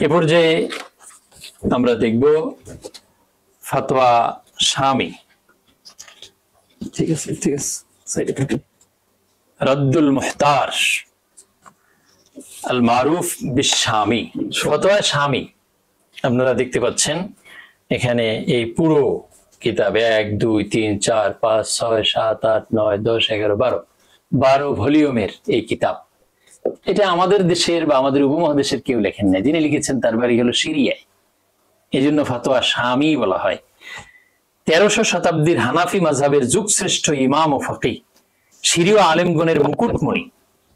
এ পর্যায়ে আমরা দেখব ফতোয়া শামী। ঠিক আছে, সাইডে থাকুন। রদ্দুল মুহতার আল মারুফ বিশ-শামী, ফতোয়া শামী। আপনারা দেখতে পাচ্ছেন এখানে এই পুরো কিতাব 1 2 3 4 5 6 7 8 9 10 11 12 ভলিউমের এই কিতাব। এটা আমাদের দেশের বা আমাদের উপমহাদেশের কেউ লেখেন না, যিনি লিখেছেন তার বাড়ি হলো সিরিয়ায়, এই জন্য ফতোয়া শামী বলা হয়। 1300 শতাব্দীর হানাফি মাযহাবের যুগশ্রেষ্ঠ ইমাম ও ফকিহ, সিরীয় আলেমগণের মুকুটমণি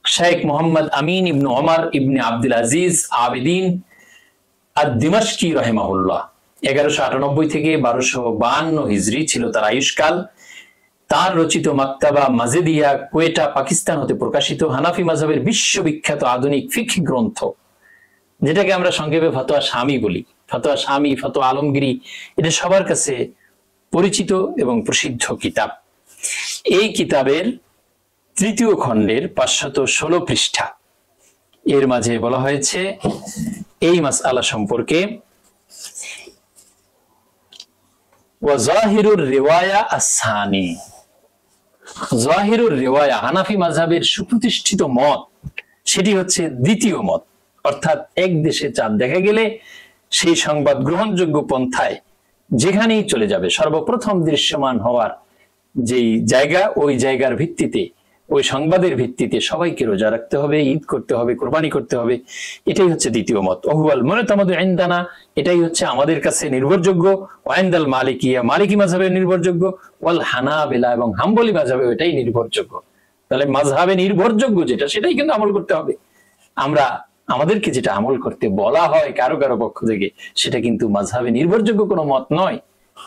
শেখ মোহাম্মদ আমিন ইবনে ওমর ইবনে আব্দুল আজিজ আবেদিন আদ-দিমাশকি রাহিমাহুল্লাহ 1198 থেকে 1252 হিজরি ছিল তার আয়ুষ্কাল। তার রচিত মাকতাবা মাজেদিয়া কোয়েটা পাকিস্তান হতে প্রকাশিত হানাফি মাযহাবের বিশ্ববিখ্যাত আধুনিক ফিকহ গ্রন্থ, যেটাকে আমরা সংক্ষেপে ফতোয়া শামী বলি। ফতোয়া শামী, ফতোয়া আলমগীরি, এটা সবার কাছে পরিচিত এবং প্রসিদ্ধ কিতাব। এই কিতাবের 3য় খণ্ডের 516 পৃষ্ঠা, এর মাঝে বলা হয়েছে এই মাসআলা সম্পর্কে, ওয়া যাহিরুর রিওয়ায়া আস-সানি। যাহিরুর রিওয়ায়া হানাফি মাযহাবের সুপ্রতিষ্ঠিত মত, সেটি হচ্ছে দ্বিতীয় মত, অর্থাৎ এক দেশে চাঁদ দেখা গেলে সেই সংবাদ গ্রহণযোগ্য পন্থায় যেখানেই চলে যাবে, সর্বপ্রথম দৃশ্যমান হওয়ার যেই জায়গা, ওই জায়গার ভিত্তিতে, ওই সংবাদের ভিত্তিতে সবাইকে রোজা রাখতে হবে, ঈদ করতে হবে, কোরবানি করতে হবে। এটাই হচ্ছে দ্বিতীয় মত। ওহুয়াল মুতামাদু ইনদানা, এটাই হচ্ছে আমাদের কাছে নির্ভরযোগ্য। ওয়াইন্দাল মালিকিয়া, মালিকি মাযহাবে নির্ভরযোগ্য। ওয়াল হানাবিলা, এবং হাম্বলি মাযহাবে এটাই নির্ভরযোগ্য। তাহলে মাযহাবে নির্ভরযোগ্য যেটা, সেটাই কিন্তু আমল করতে হবে। আমাদেরকে যেটা আমল করতে বলা হয় কারো কারো পক্ষ থেকে, সেটা কিন্তু মাযহাবে নির্ভরযোগ্য কোনো মত নয়,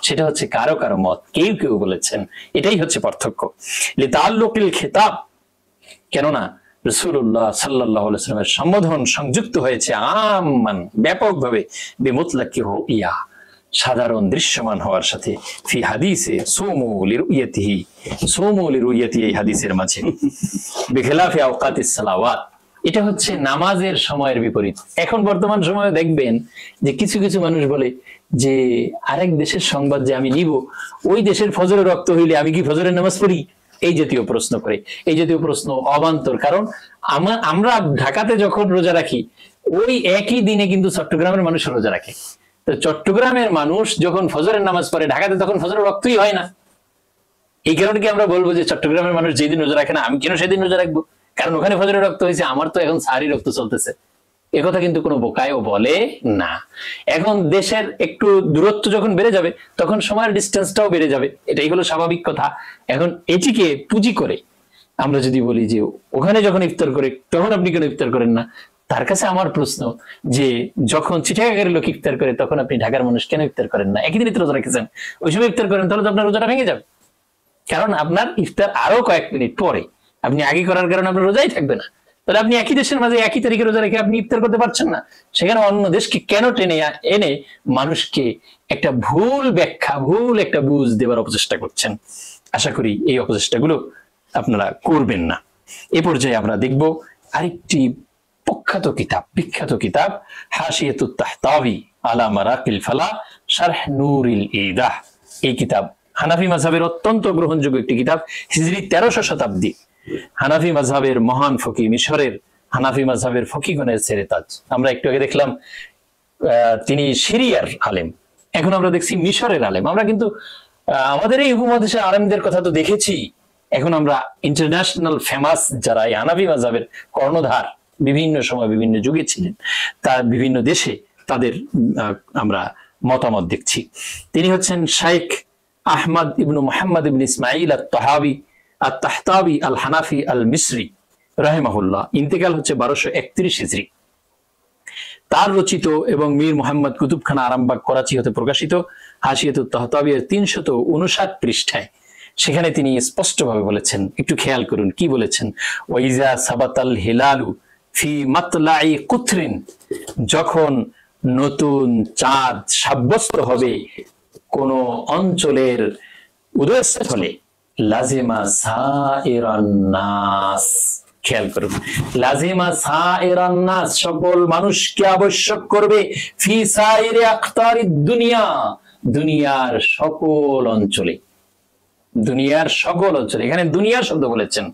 সেটা হচ্ছে কারো কারো মত, কেউ কেউ বলেছেন। এটাই হচ্ছে পার্থক্য। লিতাআল্লুকিল খিতাব, কেননা রাসূলুল্লাহ সাল্লাল্লাহু আলাইহি ওয়াসাল্লামের সম্বোধন সংযুক্ত হয়েছে আম্মান, ব্যাপকভাবে, বিমুতলাকি রুইয়া, সাধারণ দৃশ্যমান হওয়ার সাথে, ফি হাদিসে সুমু লিরুইয়াতিহি, সুমু লিরুইয়াতিহি, এই হাদিসের মাঝে, বিখিলাফি আওকাতিস সালাওয়াত, এটা হচ্ছে নামাজের সময়ের বিপরীত। এখন বর্তমান সময়ে দেখবেন যে কিছু কিছু মানুষ বলে যে আরেক দেশের সংবাদ যে আমি নিব, ওই দেশের ফজরের রক্ত হইলে আমি কি ফজরের নামাজ পড়ি, এই জাতীয় প্রশ্ন করে। এই জাতীয় প্রশ্ন অবান্তর, কারণ আমরা ঢাকাতে যখন রোজা রাখি, ওই একই দিনে কিন্তু চট্টগ্রামের মানুষ রোজা রাখে। তো চট্টগ্রামের মানুষ যখন ফজরের নামাজ পড়ে ঢাকাতে, তখন ফজরের রক্তই হয় না। এই কারণে কি আমরা বলবো যে চট্টগ্রামের মানুষ যেদিন রোজা রাখে না, আমি কেন সেদিন রোজা রাখবো, কারণ ওখানে ফজরের রক্ত হয়েছে, আমার তো এখন সাহারি রক্ত চলতেছে। একথা কিন্তু কোনো বোকায়ও বলে না। এখন দেশের একটু দূরত্ব যখন বেড়ে যাবে, তখন সময়ের ডিস্টেন্সটাও বেড়ে যাবে, এটাই হলো স্বাভাবিক কথা। এখন এটিকে পুঁজি করে আমরা যদি বলি যে ওখানে যখন ইফতার করে তখন আপনি কেন ইফতার করেন না, তার কাছে আমার প্রশ্ন যে যখন চিটাগাঙ্গের লোক ইফতার করে তখন আপনি ঢাকার মানুষ কেন ইফতার করেন না? একই দিনে রোজা রেখেছেন, ওই সময় ইফতার করেন, তাহলে তো আপনার রোজাটা ভেঙে যাবে। কারণ আপনার ইফতার আরো কয়েক মিনিট পরে, আপনি আগে করার কারণে আপনার রোজাই থাকবে না। তাহলে আপনি একই দেশের মাঝে একই তারিখে রোজা রেখে আপনি ইফতার করতে পারছেন না, সেখানে অন্য দেশকে কেন টেনে এনে মানুষকে একটা ভুল ব্যাখ্যা, ভুল একটা বুঝ দেবার অপচেষ্টা করছেন। আশা করি এই অপচেষ্টাগুলো আপনারা করবেন না। এ পর্যায়ে আমরা দেখব আরেকটি বিখ্যাত কিতাব হাশিয়াতুত তাহতাবি আলা মারাকিল ফালা শারহ নূরিল ইদাহ। এই কিতাব হানাফি মাযহাবের অত্যন্ত গ্রহণযোগ্য একটি কিতাব। হিজরি 1300 শতাব্দী হানাফি মাযহাবের মহান ফকি, মিশরের হানাফি মাযহাবের ফকিগণের সেরেতাজ। আমরা একটু আগে দেখলাম তিনি সিরিয়ার আলেম, এখন আমরা দেখছি মিশরের আলেম। আমরা কিন্তু আমাদের এই উপমহাদেশের আলেমদের কথা তো দেখেছি, এখন আমরা ইন্টারন্যাশনাল ফেমাস যারা এই হানাফি মাযহাবের কর্ণধার, বিভিন্ন সময় বিভিন্ন যুগে ছিলেন, তার বিভিন্ন দেশে তাদের আমরা মতামত দেখছি। তিনি হচ্ছেন শাইখ আহমদ ইবনু মুহাম্মদ ইবনে ইসমাইল আত-তাহতাবি আল হানাফি আল মিসরি রাহিমাহুল্লাহ। ইন্তেকাল হচ্ছে 1231 হিজরি। তার রচিত এবং মীর মোহাম্মদ কুতুবখানা আরামবাগ করাচি হতে প্রকাশিত হাশিয়াতুত তাহতাবি 359 পৃষ্ঠায়, সেখানে তিনি স্পষ্টভাবে বলেছেন, একটু খেয়াল করুন কি বলেছেন। ওয়াইজা সাবাতাল হিলালু ফি মাতলাই কুথরিন, যখন নতুন চাঁদ সাব্যস্ত হবে কোন অঞ্চলের উদয়স্থলে, লাজিমা সাইরান নাস, খেয়াল করুন, লাজিমা সাইরান নাস, সকল মানুষকে আবশ্যক করবে, ফি সাইরি আখতারিদ দুনিয়া, দুনিয়ার সকল অঞ্চলে, দুনিয়ার সকল অঞ্চলে। এখানে দুনিয়ার শব্দ বলেছেন।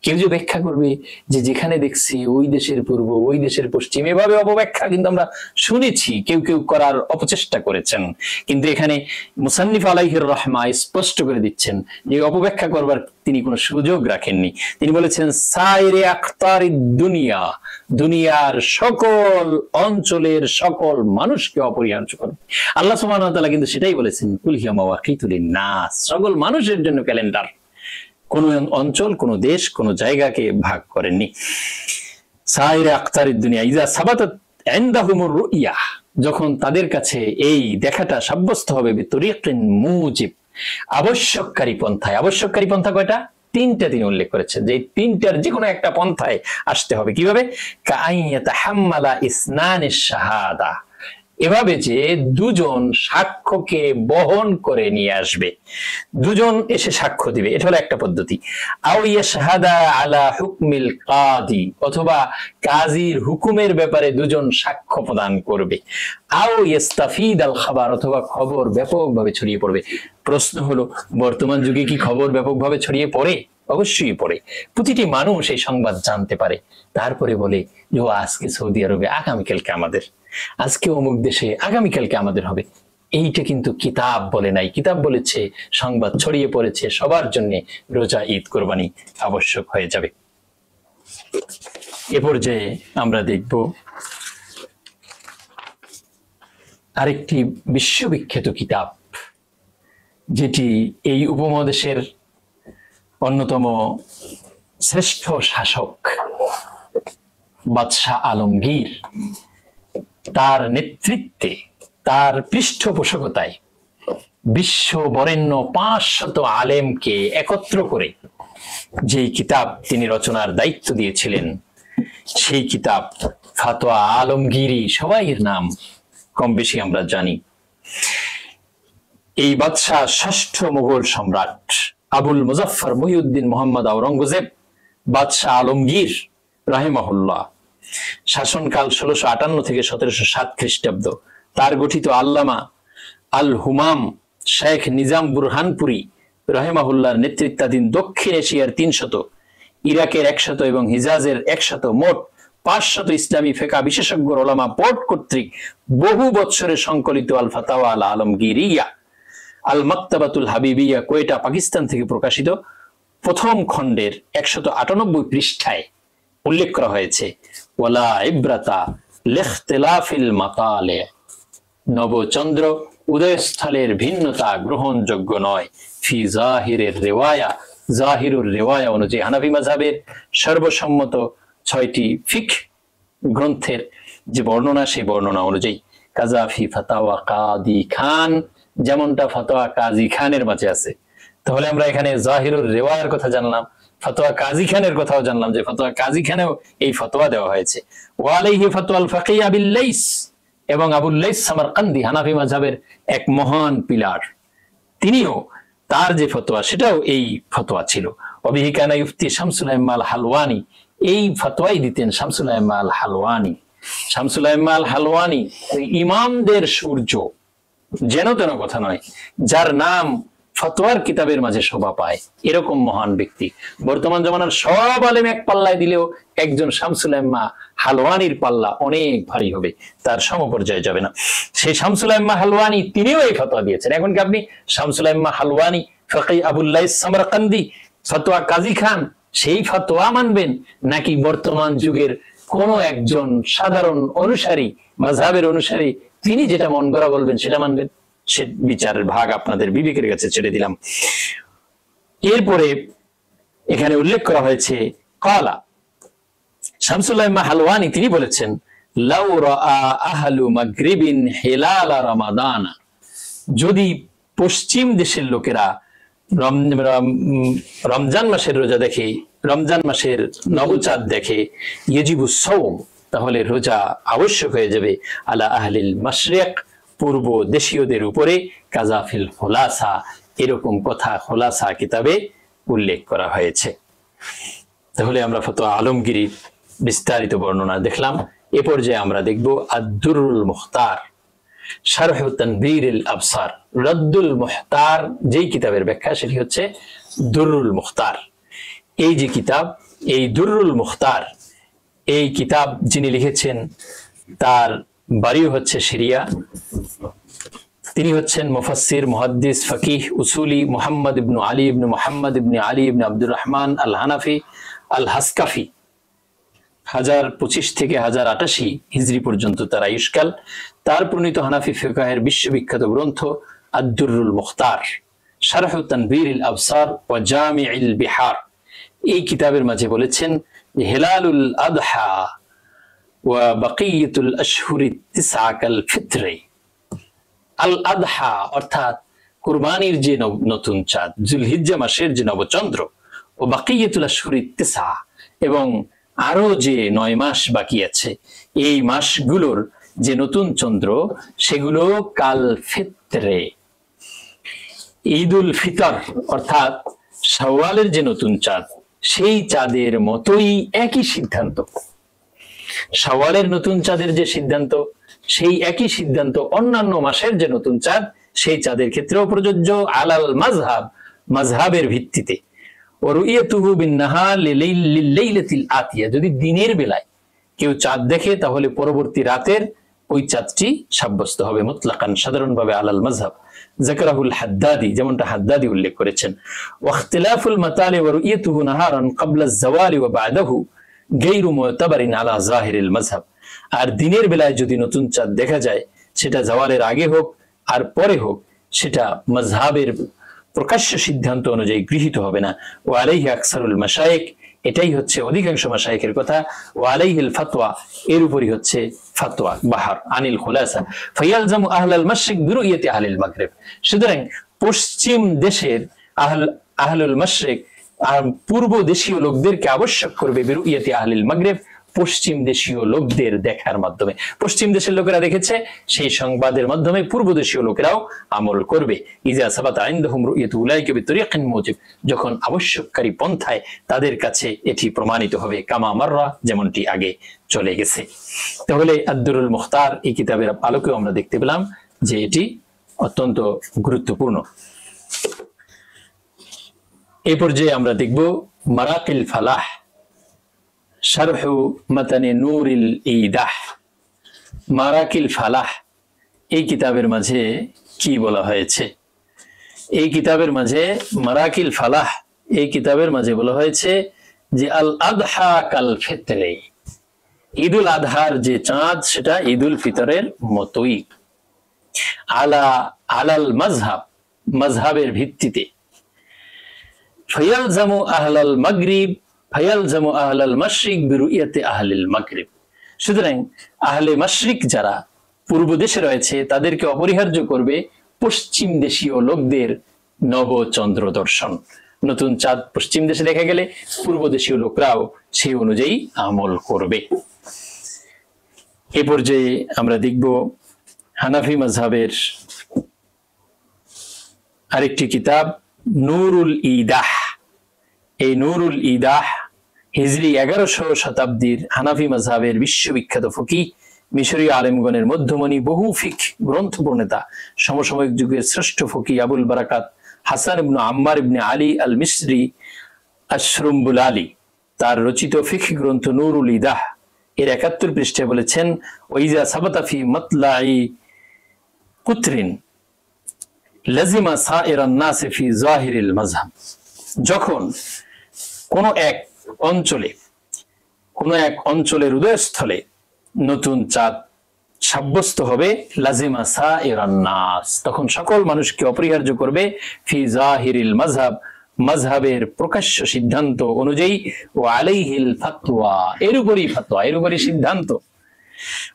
কেউ যে ব্যাখ্যা করবে যে যেখানে দেখছি ওই দেশের পূর্ব, ওই দেশের পশ্চিম, এভাবে অপব্যাখ্যা কিন্তু আমরা শুনেছি, কেউ কেউ করার অপচেষ্টা করেছেন। কিন্তু এখানে মুসান্নিফ আলাইহির রাহমা স্পষ্ট করে দিচ্ছেন যে অপব্যাখ্যা করবার তিনি কোনো সুযোগ রাখেননি। তিনি বলেছেন সাইরে আখতারিদ দুনিয়া, দুনিয়ার সকল অঞ্চলের সকল মানুষকে অপরিহার্য করবে। আল্লাহ সুবহানাহু ওয়া তাআলা কিন্তু সেটাই বলেছেন, কুল হিয়া মাওয়াকিতুল লিন্নাস, সকল মানুষের জন্য ক্যালেন্ডার, কোন অঞ্চল, কোন দেশ, কোন জায়গাকে ভাগ করেননি। সাইরে আখতারিদ দুনিয়া ইযা সাবাতাত ইনদাহুমুর রুইয়া, যখন তাদের কাছে এই দেখাটা সাব্যস্ত হবে, বিতরিকিন মুজিব, আবশ্যককারী পন্থায়। আবশ্যককারী পন্থা কয়টা? তিনটা তিনি উল্লেখ করেছেন, যে তিনটার যে কোনো একটা পন্থায় আসতে হবে। কিভাবে? কাআইয়াতাহাম্মালা ইসনানিশ শাহাদা, এভাবে যে দুজন সাক্ষ্যকে বহন করে নিয়ে আসবে, দুজন এসে সাক্ষ্য দিবে, এটা হলো একটা পদ্ধতি। আও ইয়াশহাদা আলা হুকমিল কাদি, অথবা কাজীর হুকুমের ব্যাপারে দুজন সাক্ষ্য প্রদান করবে। আও ইস্তাফিদ আল খাবার, অথবা খবর ব্যাপকভাবে ছড়িয়ে পড়বে। প্রশ্ন হলো, বর্তমান যুগে কি খবর ব্যাপকভাবে ছড়িয়ে পড়ে? অবশ্যই পড়ে। প্রতিটি মানুষ এই সংবাদ জানতে পারে, তারপরে বলে যে আজকে সৌদি আরবে, আগামীকালকে আমাদের, আজকে অমুক দেশে, আগামীকালকে আমাদের হবে। এইটা কিন্তু কিতাব বলে নাই। কিতাব বলেছে সংবাদ ছড়িয়ে পড়েছে সবার জন্য, রোজা, ঈদ, কোরবানি আবশ্যক হয়ে যাবে। এ পর্যায়ে আমরা দেখব আরেকটি বিশ্ববিখ্যাত কিতাব, যেটি এই উপমহাদেশের অন্যতম শ্রেষ্ঠ শাসক বাদশাহ আলমগীর, তার নেতৃত্বে, তার পৃষ্ঠপোষকতায় বিশ্ব বরেণ্য 500 আলেমকে একত্র করে যেই কিতাব তিনি রচনার দায়িত্ব দিয়েছিলেন, সেই কিতাব ফাতোয়া আলমগীরি, সবাই এর নাম কম বেশি আমরা জানি। এই বাদশাহ ষষ্ঠ মুঘল সম্রাট আবুল মুজাফফর মুহিউদ্দিন মোহাম্মদ আওরঙ্গজেব বাদশাহ আলমগীর রাহিমাহুল্লাহ, শাসনকাল 1658 থেকে 1707 খ্রিস্টাব্দ। তার গঠিত আল্লামা আল হুমাম শেখ নিজাম বুরহানপুরি রাহিমাহুল্লাহর নেতৃত্বাধীন দক্ষিণ এশিয়ার 300, ইরাকের 100 এবং হিজাজের 100, মোট 500 ইসলামী ফিকহ বিশেষজ্ঞ ওলামা বোর্ড কর্তৃক বহু বৎসরে সংকলিত আল ফাতাওয়া আল আলমগীরিয়া আল মাকতাবাতুল হাবিবিয়া, কোয়েটা, পাকিস্তান থেকে প্রকাশিত প্রথম খণ্ডের 198 পৃষ্ঠায় উল্লেখ করা হয়েছে, ওয়ালা ইব্রাতা লিখতিলাফিল মাকালে, নবচন্দ্র উদয়স্থলের ভিন্নতা গ্রহণযোগ্য নয়, ফি জাহিরের রিওয়ায়া, জাহিরুর রিওয়ায়া অনুযায়ী হানাফি মাযহাবের সর্বসম্মত 6টি ফিকহ গ্রন্থের যে বর্ণনা, সেই বর্ণনা অনুযায়ী। কাজাফি ফাতাওয়া কাদি খান, যেমনটা ফতোয়া কাজী খানের মাঝে আছে। তাহলে আমরা এখানে জাহিরুর রিওয়ায়ার কথা জানলাম, ফতোয়া কাজী খানের কথাও জানলাম, যে ফতোয়া কাজী খানেও এই ফতোয়া দেওয়া হয়েছে। ওয়া আলাইহি ফতোয়া আল ফাকিহ আবিল লাইস, এবং আবুল লাইস সামারকান্দি হানাফি মাযহাবের এক মহান পিলার, তিনিও তার যে ফতোয়া সেটাও এই ফতোয়া ছিল। ওয়াবিহি কানা ইফতি শামসুল আইম্মা আল হালওয়ানি, এই ফতোয়াই দিতেন শামসুল আইম্মা আল হালওয়ানি। শামসুল আইম্মা আল হালওয়ানি ইমামদের সূর্য, যেন তেন কথা নয়, যার নাম ফতোয়ার কিতাবের মাঝে শোভা পায়, এরকম মহান ব্যক্তি। বর্তমান জমানার সব আলেম এক পাল্লায় দিলেও একজন শামসুল আইম্মা হালওয়ানির পাল্লা অনেক ভারী হবে, তার সমপর্যায়ে যাবে না। সেই শামসুল আইম্মা হালওয়ানি তিনিও এই ফতোয়া দিয়েছেন। এখন কি আপনি শামসুল আইম্মা হালওয়ানি, ফাকিহ আবুল লাইস সামারকান্দি, ফতোয়া কাজী খান, সেই ফতোয়া মানবেন, নাকি বর্তমান যুগের কোন একজন সাধারণ অনুসারী, মাযহাবের অনুসারী, তিনি যেটা মন করা বলবেন সেটা মানবেন? সে বিচারের ভাগ আপনাদের বিবেকের কাছে ছেড়ে দিলাম। এরপরে এখানে উল্লেখ করা হয়েছে, কালা শামসুল আইম্মা হালওয়ানি তিনি বলেছেন, লাউ রাআ আহলু মাগরিবিন হিলাল রমাদান, যদি পশ্চিম দেশের লোকেরা রমজান মাসের রোজা দেখে, রমজান মাসের নবচাঁদ দেখে, ইয়াজিবুস সাওম, তাহলে রোজা আবশ্যক হয়ে যাবে, আলা আহলিল মাশরিক, পূর্ব দেশীয়দের উপরে, কাজাফিল খোলাসা, এরকম কথা খোলাসা কিতাবে উল্লেখ করা হয়েছে। তাহলে আমরা ফতোয়া আলমগীরির বিস্তারিত বর্ণনা দেখলাম। এ পর্যায়ে আমরা দেখব আদ-দুররুল মুখতার শারহ তানবীরুল আবসার। রাদ্দুল মুখতার যেই কিতাবের ব্যাখ্যা, সেটি হচ্ছে দুররুল মুখতার। এই যে কিতাব, এই দুররুল মুখতার, এই কিতাব যিনি লিখেছেন তার বাড়িও হচ্ছে সিরিয়া। তিনি হচ্ছেন মুফাসসির, মুহাদ্দিস, ফকিহ, উসুলি মুহাম্মদ ইবনে আলী ইবনে মুহাম্মদ ইবনে আলী ইবনে আব্দুর রহমান আল হানাফি আল হাসকাফি। 1025 থেকে 1088 হিজরি পর্যন্ত তার আয়ুষ্কাল। তার প্রণীত হানাফি ফিকহের বিশ্ববিখ্যাত গ্রন্থ আদ-দুররুল মুখতার শারহ তানবীরুল আবসার ওয়া জামিউল বিহার। এই কিতাবের মাঝে বলেছেন হিলালুল আদহা ওয়া বাকিয়াতুল আশহুরি তিসআ কাল ফিত্রি। আল আদহা অর্থাৎ কুরবানির যে নতুন চাঁদ, যুলহিজ্জা মাসের যে নবচন্দ্র, ও বাকিয়াতুল আশহুরি তিসআ, এবং আরো যে 9 মাস বাকি আছে, এই মাসগুলোর যে নতুন চন্দ্র সেগুলো কাল ফিত্রে, ঈদুল ফিতর অর্থাৎ শাওয়ালের যে নতুন চাঁদ, সেই চাঁদের মতোই একই সিদ্ধান্ত। শাওয়ালের নতুন চাঁদের যে সিদ্ধান্ত, সেই একই সিদ্ধান্ত অন্যান্য মাসের যে নতুন চাঁদ, সেই চাঁদের ক্ষেত্রেও প্রযোজ্য। আলাল মাযহাব, মাযহাবের ভিত্তিতে। ওয়া রুইয়াতুহু বিন-নাহার লিলাইলাতিল আতিয়া, যদি দিনের বেলায় কেউ চাঁদ দেখে তাহলে পরবর্তী রাতের ওই চাঁদটি সাব্যস্ত হবে মুতলাকান, সাধারণভাবে আলাল মাযহাব। যাকারাহুল হাদ্দাদি, যেমনটা হাদ্দাদি উল্লেখ করেছেন। ওয়া ইখতিলাফুল মাতালি ওয়া রুইয়াতুহু নাহারান ক্বাবলা আয-যাওয়ালি ওয়া বা'দাহু গায়রু মু'তাবারিন আলা যাহিরিল মাযহাব। আর দিনের বেলায় যদি নতুন চাঁদ দেখা যায়, সেটা জাওয়ালের আগে হোক আর পরে হোক, সেটা মাযহাবের প্রকাশ্য সিদ্ধান্ত অনুযায়ী গৃহীত হবে না। ওয়া আলাইহি আকসারুল মাশায়েখ, এটাই হচ্ছে অধিকাংশ মাশায়েখের কথা। ওয়া আলাইহিল ফাতওয়া, এর উপরই হচ্ছে ফাতওয়া। বাহার আনিল খুলাসা ফায়ালজামু আহলাল মাশরিক বিরুইয়াতি আহলিল মাগরিব। সুতরাং পশ্চিম দেশের আহলুল মাশরিক পূর্ব দেশীয় লোকদেরকে আবশ্যক করবে বিরুইয়াতি আহলিল মাগরিব, পশ্চিম দেশীয় লোকদের দেখার মাধ্যমে। পশ্চিম দেশের লোকেরা দেখেছে, সেই সংবাদের মাধ্যমে পূর্ব দেশীয় লোকেরাও আমল করবে। ইজা সাবাতা ইনদাহুম রুইয়াতু উলাইকা বিতরিকিন মুজিব, যখন আবশ্যককারী পন্থায় তাদের কাছে এটি প্রমাণিত হবে। কামা মাররা, যেমনটি আগে চলে গেছে। তাহলে আদ-দুররুল মুখতার এই কিতাবের আলোকে আমরা দেখতে পেলাম যে এটি অত্যন্ত গুরুত্বপূর্ণ। এই পর্যায়ে আমরা দেখব মারাকিল ফালাহ শারহ মাতানে নূরিল ঈদাহ। মারাকিল ফালাহ এই কিতাবের মাঝে কি বলা হয়েছে? এই কিতাবের মাঝে মারাকিল ফালাহ এই কিতাবের মাঝে বলা হয়েছে যে আল আদহা কাল ফিত্রে, ঈদুল আদহার যে চাঁদ সেটা ঈদুল ফিতরের মতোই। আলাল মাযহাব, মাযহাবের ভিত্তিতে। ফায়ালজামু আহলাল মাগরিব ফায়ালজামু আহলাল মাশরিক বিরুইয়াতি আহলিল মাগরিব। সুতরাং আহলে মাশরিক যারা পূর্ব দেশে রয়েছে, তাদেরকে অপরিহার্য করবে পশ্চিম দেশীয় লোকদের নবচন্দ্র দর্শন। নতুন চাঁদ পশ্চিম দেশে দেখা গেলে পূর্ব দেশীয় লোকরাও সেই অনুযায়ী আমল করবে। এ পর্যায়ে আমরা দেখব হানাফি মাযহাবের আরেকটি কিতাব নূরুল ঈদাহ। এই নূরুল ঈদাহ হিজরি 1100 শতাব্দীর হানাফি মাযহাবের বিশ্ববিখ্যাত ফকিহ, মিশরীয় আলেমগণের মধ্যমণি, বহু ফিকহ গ্রন্থ প্রণেতা, সমসাময়িক যুগের শ্রেষ্ঠ ফকিহ আবুল বারাকাত হাসান ইবনে আম্মার ইবনে আলী আল মিসরি আশ-শুরুম্বুলালি, তার রচিত ফিকহ গ্রন্থ নূরুল ঈদাহ এর 71 পৃষ্ঠায় বলেছেন, ওয়াইজা সাবাতা ফি মাতলাই কুতরিন লাজিমা সাইরান নাস ফি যাহিরিল মাযহাব। যখন কোন এক অঞ্চলের উদয়স্থলে নতুন চাঁদ সাব্যস্ত হবে, লাজিমা সাইরান নাস, তখন সকল মানুষকে অপরিহার্য করবে ফি যাহিরিল মাযহাব, মাযহাবের প্রকাশ্য সিদ্ধান্ত অনুযায়ী। ও আলাইহিল ফাতওয়া, এর উপরই ফাতওয়া, এর উপরই সিদ্ধান্ত।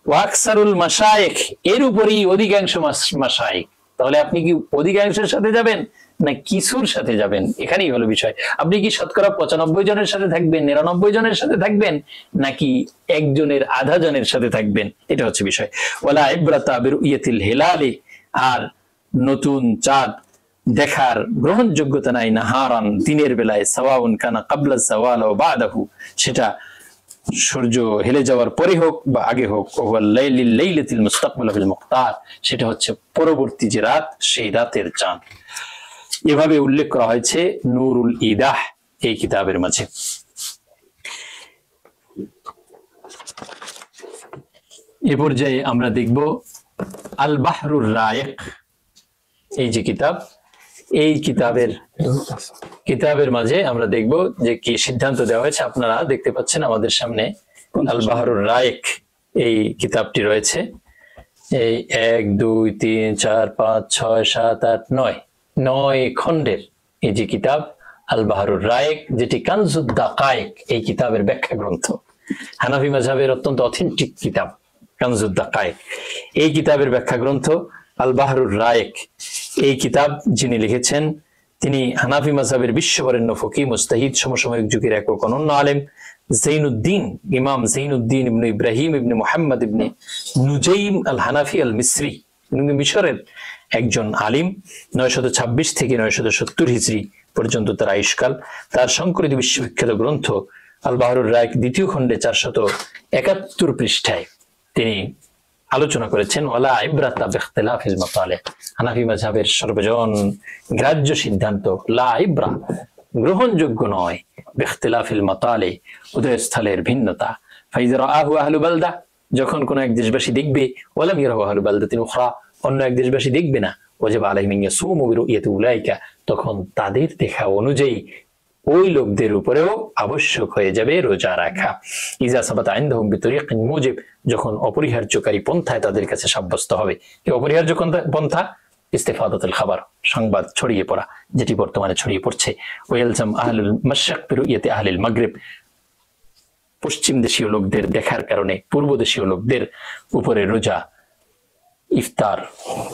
ওয়া আকসারুল মাশায়েখ, এর উপরই অধিকাংশ মাশায়েখ। তাহলে আপনি কি অধিকাংশের সাথে যাবেন না কিছুর সাথে যাবেন? এখানেই হলো বিষয়। আপনি কি শতকরা 95 জনের সাথে থাকবেন, 99 জনের সাথে থাকবেন, নাকি একজনের আধা জনের সাথে থাকবেন? এটা হচ্ছে বিষয়। ওয়ালা ইবরাতা বিরুইয়াতিল হিলালি, আর নতুন চাঁদ দেখার গ্রহণযোগ্যতা নাই নাহারান, দিনের বেলায়, সাওয়াউন কানা ক্বাবলা যাওয়াল ওয়া বা'দাহু, সেটা সূর্য হেলে যাওয়ার পরে হোক বা আগে হোক, ওয়াল লাইলিল লাইলাতিল মুস্তাকবালা বিল মুক্তার, সেটা হচ্ছে পরবর্তী যে রাত সেই রাতের চাঁদ। এভাবে উল্লেখ করা হয়েছে নূরুল ইদাহ এই কিতাবের মাঝে। এ পর্যায়ে আমরা দেখব আল বাহরুর রায়েক, এই যে কিতাব, এই কিতাবের মাঝে আমরা দেখব যে কি সিদ্ধান্ত দেওয়া হয়েছে। আপনারা দেখতে পাচ্ছেন আমাদের সামনে আল বাহরুর রায়েক এই কিতাবটি রয়েছে। এই 1 2 3 4 5 6 7 8 9 খণ্ডের এই যে কিতাব আল বাহরুর রায়েক, যেটি কানজুদ দাকায়েক এই কিতাবের ব্যাখ্যা গ্রন্থ। হানাফি মাযহাবের অত্যন্ত অথেন্টিক কিতাব কানজুদ দাকায়েক, এই কিতাবের ব্যাখ্যা গ্রন্থ আল বাহরুর রায়েক। এই কিতাব যিনি লিখেছেন তিনি হানাফি মাযহাবের বিশ্ববরেণ্য ফকি, মুজতাহিদ, সমসাময়িক যুগের এক অনন্য আলেম জৈনুদ্দিন, ইমাম জৈনুদ্দিন ইবনে ইব্রাহিম ইবনে মুহাম্মদ ইবনে নুজাইম আল হানাফি আল মিসরি, মিশরের একজন আলিম। 926 থেকে 970 হিজরি পর্যন্ত তার আয়ুষ্কাল। তার সংকলিত বিশ্ববিখ্যাত গ্রন্থ আল বাহরুর রায়েক দ্বিতীয় খণ্ডে 471 পৃষ্ঠায় তিনি আলোচনা করেছেন ওয়ালা ইবরাতা বিখতিলাফিল মাতালি, হানাফি মাযহাবের সর্বজন গ্রাহ্য সিদ্ধান্ত, লা ইবরা গ্রহণযোগ্য নয়, বিখতিলাফিল মাতালি উদয়স্থলের ভিন্নতা, ফাইযা রাআহু আহলু বালদা, যখন কোন এক দেশবাসী দেখবে, ওয়ালাম ইয়ারাহু আহলু বালদাতিন উখরা, অন্য এক দেশবাসী দেখবে না, ওয়াজিব আলাইহিম ইয়াসুমু বিরুইয়াতি উলাইকা, তখন তাদের দেখা অনুযায়ী ওই লোকদের উপরেও আবশ্যক হয়ে যাবে রোজা রাখা। ইজা সাবাতা ইনদাহুম বিতরিকিন মুজিব, যখন অপরিহার্যকারী পন্থায় তাদের কাছে সাব্যস্ত হবে। এই অপরিহার্য পন্থা ইস্তিফাদাতুল খাবার, সংবাদ ছড়িয়ে পড়া, যেটি বর্তমানে ছড়িয়ে পড়ছে। ওয়ালজাম আহলুল মাশরিক বিরুইয়াতি আহলিল মাগরিব, পশ্চিম দেশীয় লোকদের দেখার কারণে পূর্ব দেশীয় লোকদের উপরে রোজা, ইফতার,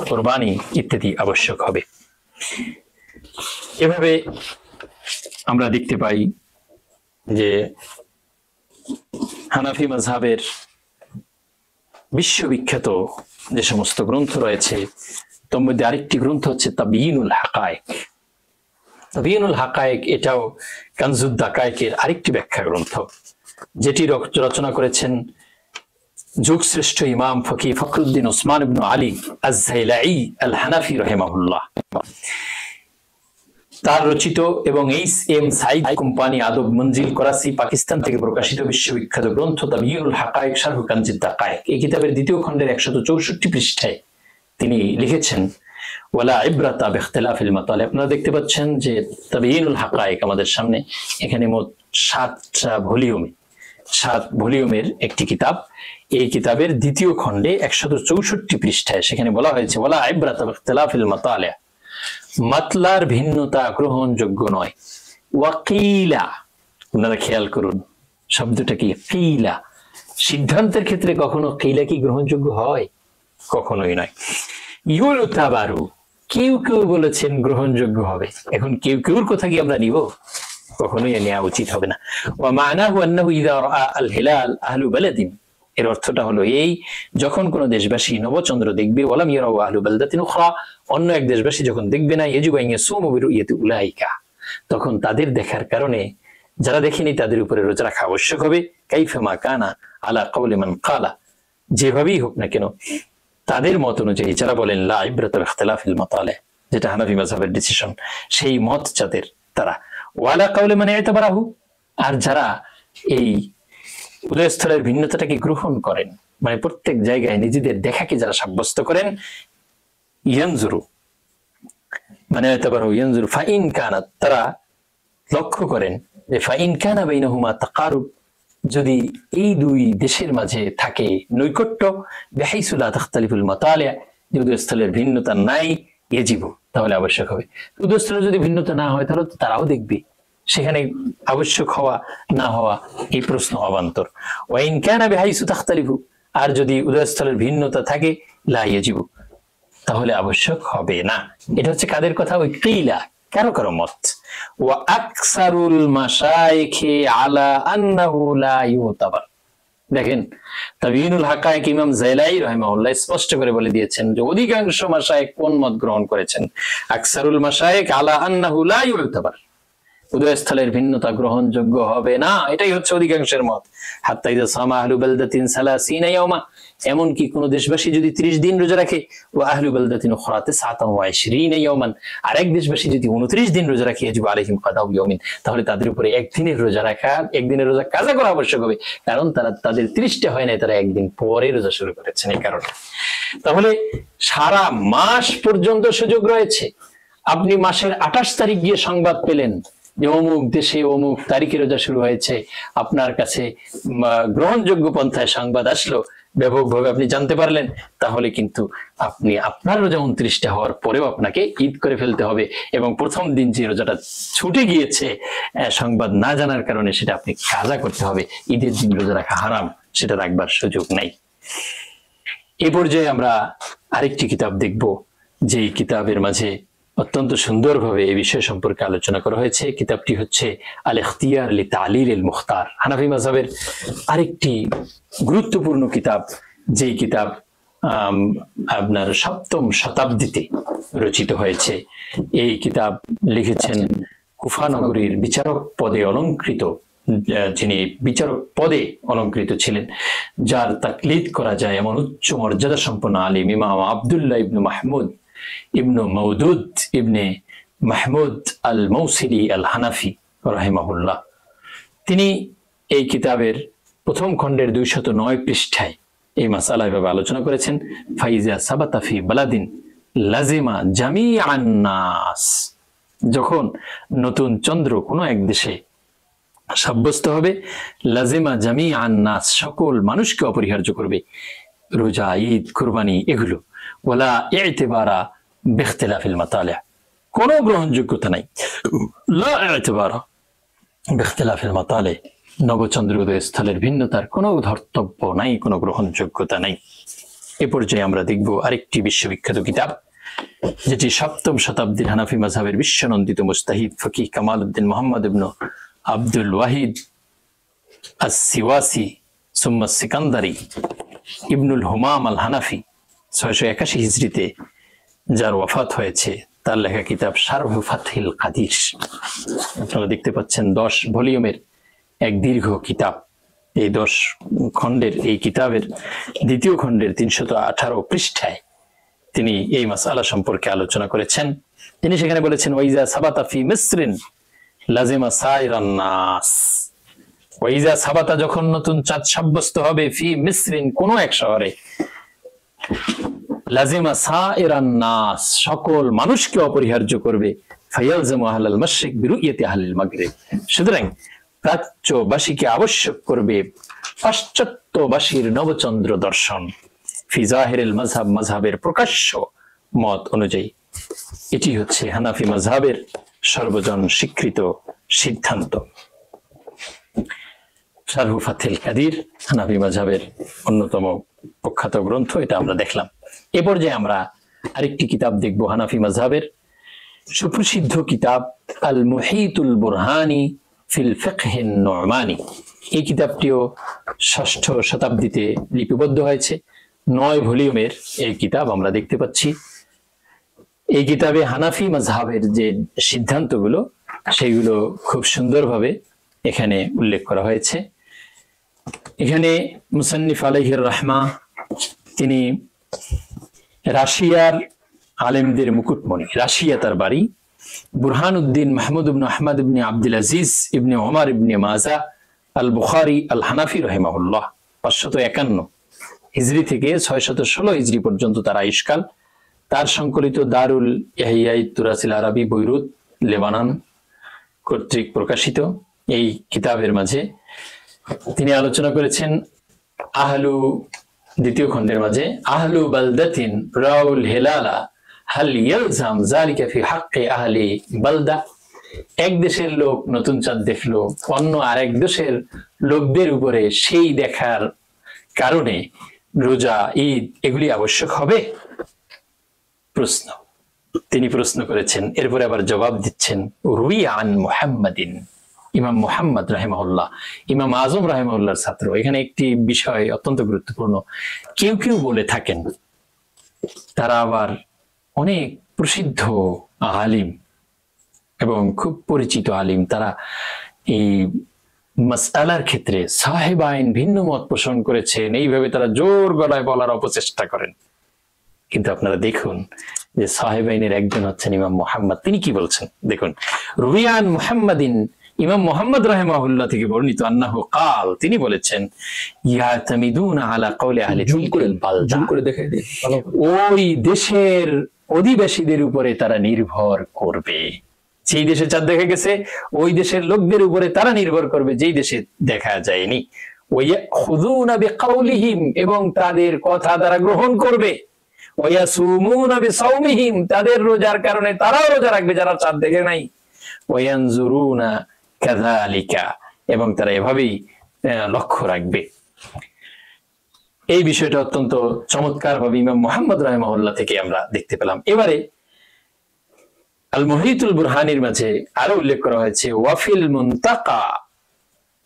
কুরবানি ইত্যাদি আবশ্যক হবে। এভাবে আমরা দেখতে পাই যে হানাফি মাযহাবের বিশ্ববিখ্যাত যে সমস্ত গ্রন্থ রয়েছে তার মধ্যে আরেকটি গ্রন্থ হচ্ছে তাবিয়িনুল হাকায়েক। তাবিয়িনুল হাকায়েক এটাও কানজুদ দাকায়েকের আরেকটি ব্যাখ্যা গ্রন্থ, যেটি রচনা করেছেন যুগশ্রেষ্ঠ ইমাম ফকি ফখরুদ্দিন ওসমান ইবনে আলী আয-যাইলাই আল হানাফি রাহিমাহুল্লাহ। তার রচিত এবং এইচ.এম. সাইদ কোম্পানি আদব মঞ্জিল করাচি পাকিস্তান থেকে প্রকাশিত বিশ্ববিখ্যাত গ্রন্থ তাবিয়িনুল হাকায়েক শারহ কানজুদ দাকায়েক, এই কিতাবের দ্বিতীয় খণ্ডের 164 পৃষ্ঠায় তিনি লিখেছেন ওয়ালা ইবরাতা বিখতিলাফিল মাতালি। আপনারা দেখতে পাচ্ছেন যে তাবিয়িনুল হাকায়েক আমাদের সামনে, এখানে মোট 7 ভলিউমের একটি কিতাব। এই কিতাবের দ্বিতীয় খণ্ডে 164 পৃষ্ঠায় সেখানে বলা হয়েছে ওয়ালা ইবরাতা বিখতিলাফিল মাতালি, মাতলার ভিন্নতা গ্রহণযোগ্য নয়। ওয়াকিলা, আপনারা খেয়াল করুন শব্দটা কি, কিলা, সিদ্ধান্তের ক্ষেত্রে কখনো কিলা কি গ্রহণযোগ্য হয়? কখনোই নয়। ইউতাবারু, কেউ কেউ বলেছেন গ্রহণযোগ্য হবে, এখন কেউ কেউর কথা কি আমরা নিব? কখনোই নেওয়া উচিত হবে না। ওয়া মানাহু আন্নাহু ইযা রাআ আল হিলাল আহলু বালাদিন, এর অর্থটা হলো এই, যখন কোন দেশবাসী নবচন্দ্র দেখবে, ওয়ালাম ইয়ারাউ আহলু বালদাতিন উখরা, অন্য এক দেশবাসী যখন দেখবে না, ইয়াজিবু আন ইয়াসুমু বিরুইয়াতি উলাইকা, তখন তাদের দেখার কারণে যারা দেখেনি তাদের উপরে রোজা রাখা আবশ্যক হবে। কাইফা মা কানা আলা কওলি মান ক্বালা, যেভাবেই হোক না কেন তাদের মত অনুযায়ী, যারা বলেন লা ইবরাতা বিখতিলাফিল মাতালি, যেটা হানাফি মাযহাবের ডিসিশন, সেই মত যাদের, তারা ওয়ালা কওলি মান ইতাবারাহু, আর যারা এই উদয়স্থলের ভিন্নতাটাকে গ্রহণ করেন, মানে প্রত্যেক জায়গায় নিজেদের দেখাকে যারা সাব্যস্ত করেন, ইয়ানজুরু মানে ইয়ানজুরু ফাইন কানাত, তারা লক্ষ্য করেন যে ফাইন কানা বাইনাহুমা তাকারুব, যদি এই দুই দেশের মাঝে থাকে নৈকট্য, বিহাইসু লা তাখতালিফুল মাতালি, উদয়স্থলের ভিন্নতা নাই, ইয়াজিবু, তাহলে আবশ্যক হবে। উদয়স্থলের যদি ভিন্নতা না হয় তাহলে তারাও দেখবে, সেখানে আবশ্যক হওয়া না হওয়া এই প্রশ্ন অবান্তর। ওয়াইন কানা বিহাইসু তাখতালিফু, আর যদি উদয়স্থলের ভিন্নতা থাকে, লা ইয়াজিবু, তাহলে আবশ্যক হবে না। এটা হচ্ছে কাদের কথা? ওই কিলা, কারো কারো মত। ওয়া আকসারুল মাশাইখি আলা আন্নাহু লা ইউতাবার, দেখেন তাবিনুল হাকায়েক ইমাম জাইলাই রাহিমাহুল্লাহ স্পষ্ট করে বলে দিয়েছেন যে অধিকাংশ মাশায়েখ কোন মত গ্রহণ করেছেন, আকসারুল মাশায়েখ আলা আন্নাহু লা ইউতাবার, উদয়স্থলের ভিন্নতা গ্রহণযোগ্য হবে না, এটাই হচ্ছে অধিকাংশের মত। হাত্তা ইযা সামা আহলু বালদাতিন 30 ইয়াওমা, এমন কি কোন দেশবাসী যদি 30 দিন রোজা রাখে, ওয়া আহলু বালদাতিন উখরাতে 29 ইয়াওমান, আর এক দেশবাসী যদি 29 দিন রোজা রাখে, ইয়াজিবু আলাইহিম কাদাউ ইয়াউমিন, তাহলে তাদের উপরে একদিনের রোজা রাখা, একদিনের রোজা কাজা করা আবশ্যক হবে, কারণ তাদের 30টা হয় না, তারা একদিন পরে রোজা শুরু করেছেন এই কারণে। তাহলে সারা মাস পর্যন্ত সুযোগ রয়েছে। আপনি মাসের 28 তারিখ গিয়ে সংবাদ পেলেন যে অমুক দেশে অমুক তারিখে রোজা শুরু হয়েছে, আপনার কাছে গ্রহণযোগ্য পন্থায় সংবাদ আসলো, ব্যাপকভাবে আপনি জানতে পারলেন, তাহলে কিন্তু আপনি আপনার রোজা 29টা হওয়ার পরেও আপনাকে ঈদ করে ফেলতে হবে, এবং প্রথম দিন যে রোজাটা ছুটে গিয়েছে সংবাদ না জানার কারণে, সেটা আপনি কাজা করতে হবে। ঈদের দিন রোজা রাখা হারাম, সেটা রাখবার সুযোগ নাই। এ পর্যায়ে আমরা আরেকটি কিতাব দেখব, যে কিতাবের মাঝে অত্যন্ত সুন্দরভাবে এই বিষয় সম্পর্কে আলোচনা করা হয়েছে। কিতাবটি হচ্ছে আল ইখতিয়ার লি তালিল আল মুখতার, হানাফি মাযহাবের আরেকটি গুরুত্বপূর্ণ কিতাব, যেই কিতাব আপনার 7ম শতাব্দীতে রচিত হয়েছে। এই কিতাব লিখেছেন কুফা নগরীর বিচারক পদে অলংকৃত, যিনি বিচারক পদে অলংকৃত ছিলেন, যার তাকলিদ করা যায় এমন উচ্চ মর্যাদা সম্পন্ন আলিম ইমাম আব্দুল্লাহ ইবনে মাহমুদ ইবনে মওদুদ ইবনে মাহমুদ আল মৌসিলি আল হানাফি রাহিমাহুল্লাহ। তিনি এই কিতাবের প্রথম খণ্ডের 209 পৃষ্ঠায় এই মাসালা এভাবে আলোচনা করেছেন, ফাইজা সাবাতা ফি বালাদিন লাজিমা জামিআন নাস, যখন নতুন চন্দ্র কোনো এক দেশে সাব্যস্ত হবে, লাজিমা জামিআন নাস, সকল মানুষকে অপরিহার্য করবে রোজা, ঈদ, কুরবানি এগুলো। ওয়ালা ইতিবারা বিখতিলাফিল মাতালি, কোনো গ্রহণযোগ্যতা নাই। লা ইতিবারা বিখতিলাফিল মাতালি, নবচন্দ্র উদয় স্থলের ভিন্নতার কোনো ধর্তব্য নাই, কোনো গ্রহণযোগ্যতা নাই। এ পর্যায়ে আমরা দেখব আরেকটি বিশ্ববিখ্যাত কিতাব, যেটি 7ম শতাব্দীর হানাফি মাযহাবের বিশ্বনন্দিত মুস্তাহিদ ফকিহ কামালউদ্দিন মুহাম্মদ ইবনে আব্দুল ওয়াহিদ আস-সিওয়াসি সুম্মা সিকান্দারি ইবনুল হুমাম আল হানাফি 681 হিজরিতে যার ওয়াফাত হয়েছে, তার লেখা কিতাব শারহ ফাতহিল কাদির। আপনারা দেখতে পাচ্ছেন 10 ভলিউমের এক দীর্ঘ কিতাব। এই 10 খণ্ডের এই কিতাবের 2য় খণ্ডের 318 পৃষ্ঠায় তিনি এই মাসআলা সম্পর্কে আলোচনা করেছেন। তিনি সেখানে বলেছেন, ওয়াইজা সাবাতা ফি মিসরিন লাজিমা সাইরান নাস, ওয়াইজা সাবাতা, যখন নতুন চাঁদ সাব্যস্ত হবে, ফি মিসরিন, কোন এক শহরে, লাজিমা সাইরান নাস, সকল মানুষকে অপরিহার্য করবে, ফায়ালজামু আহলাল মাশরিক বিরুইয়াতি আহলিল মাগরিব, সুতরাং প্রাচ্যবাসীকে আবশ্যক করবে পাশ্চাত্যবাসীর নবচন্দ্র দর্শন, ফি জাহিরিল মাযহাব, মাযহাবের প্রকাশ্য মত অনুযায়ী। এটি হচ্ছে হানাফি মাযহাবের সর্বজন স্বীকৃত সিদ্ধান্ত। শারহ ফাতহিল কাদির হানাফি মাযহাবের অন্যতম প্রখ্যাত গ্রন্থ, এটা আমরা দেখলাম। এ পর্যায়ে আমরা আরেকটি কিতাব দেখব, হানাফি মাযহাবের সুপ্রসিদ্ধ কিতাব আল মুহিতুল বুরহানি ফিল ফিকহিন নু'মানি। এই কিতাবটিও 6ষ্ঠ শতাব্দীতে লিপিবদ্ধ হয়েছে, 9 ভলিউমের এই কিতাব আমরা দেখতে পাচ্ছি। এই কিতাবে হানাফি মাযহাবের যে সিদ্ধান্তগুলো, সেগুলো খুব সুন্দরভাবে এখানে উল্লেখ করা হয়েছে। এখানে মুসান্নিফ আলাইহির রাহমা, তিনি রাশিয়ার আলেমদের মুকুটমণি, রাশিয়া তার বাড়ি, বুরহানুদ্দিন মাহমুদ ইবনে আহমদ ইবনে আব্দুল আজিজ ইবনে ওমর ইবনে মাজা আল বুখারী আল হানাফি রাহিমাহুল্লাহ, 551 হিজরি থেকে 616 হিজরি পর্যন্ত তার আয়ুষ্কাল। তার সংকলিত দারুল ইহয়াই তুরাসিল আরবি, বৈরুত, লেবানন কর্তৃক প্রকাশিত এই কিতাবের মাঝে তিনি আলোচনা করেছেন আহলু, 2য় খণ্ডের মাঝে, আহলু বালদাতিন রাউল হিলালা হাল ইয়ালজাম যালিকা ফি হাক্কি আহলি বালদা, এক দেশের লোক নতুন চাঁদ দেখলো, অন্য আরেক দেশের লোকদের উপরে সেই দেখার কারণে রোজা, ঈদ এগুলি আবশ্যক হবে? প্রশ্ন, তিনি প্রশ্ন করেছেন, এরপরে আবার জবাব দিচ্ছেন, রুইয়া আন মুহাম্মাদিন ইমাম মুহাম্মদ রাহিমাহুল্লাহ, ইমাম আজম রাহিমাহুল্লাহর ছাত্র। এখানে একটি বিষয় অত্যন্ত গুরুত্বপূর্ণ। কেউ কেউ বলে থাকেন, তারা আবার অনেক প্রসিদ্ধ আলিম এবং খুব পরিচিত আলিম, তারা এই মাসআলার ক্ষেত্রে সাহেব আইন ভিন্ন মত পোষণ করেছেন, এইভাবে তারা জোর গলায় বলার অপচেষ্টা করেন। কিন্তু আপনারা দেখুন যে সাহেব আইনের একজন হচ্ছেন ইমাম মুহাম্মদ। তিনি কি বলছেন দেখুন, রুবিয়ান মুহাম্মাদিন, ইমাম মুহাম্মদ রাহিমাহুল্লাহ থেকে বর্ণিত, আন্নাহু কাল, তিনি বলেছেন, ইয়াতামিদুনা আলা কওলি আহলি তিলকাল বালদা, ওই দেশের অধিবাসীদের উপরে তারা নির্ভর করবে। যেই দেশে চাঁদ দেখা গেছে ওই দেশের লোকদের উপরে তারা নির্ভর করবে, যেই দেশে দেখা যায়নি। ওয়ায়াখুযুনা বিকাউলিহিম, এবং তাদের কথা তারা গ্রহণ করবে। ওয়ায়াসুমুনা বিসাওমিহিম, তাদের রোজার কারণে তারাও রোজা রাখবে যারা চাঁদ দেখে নাই। ওয়ায়ানজুরুনা কাযালিকা, এবং তারা এভাবেই লক্ষ্য রাখবে। এই বিষয়টা অত্যন্ত চমৎকার ভাবে ইমাম মুহাম্মদ রাহিমাহুল্লাহ থেকে আমরা দেখতে পেলাম। এবারে আল মুহিতুল বুরহানির মাঝে আরো উল্লেখ করা হয়েছে, ওয়াফিল মুনতাকা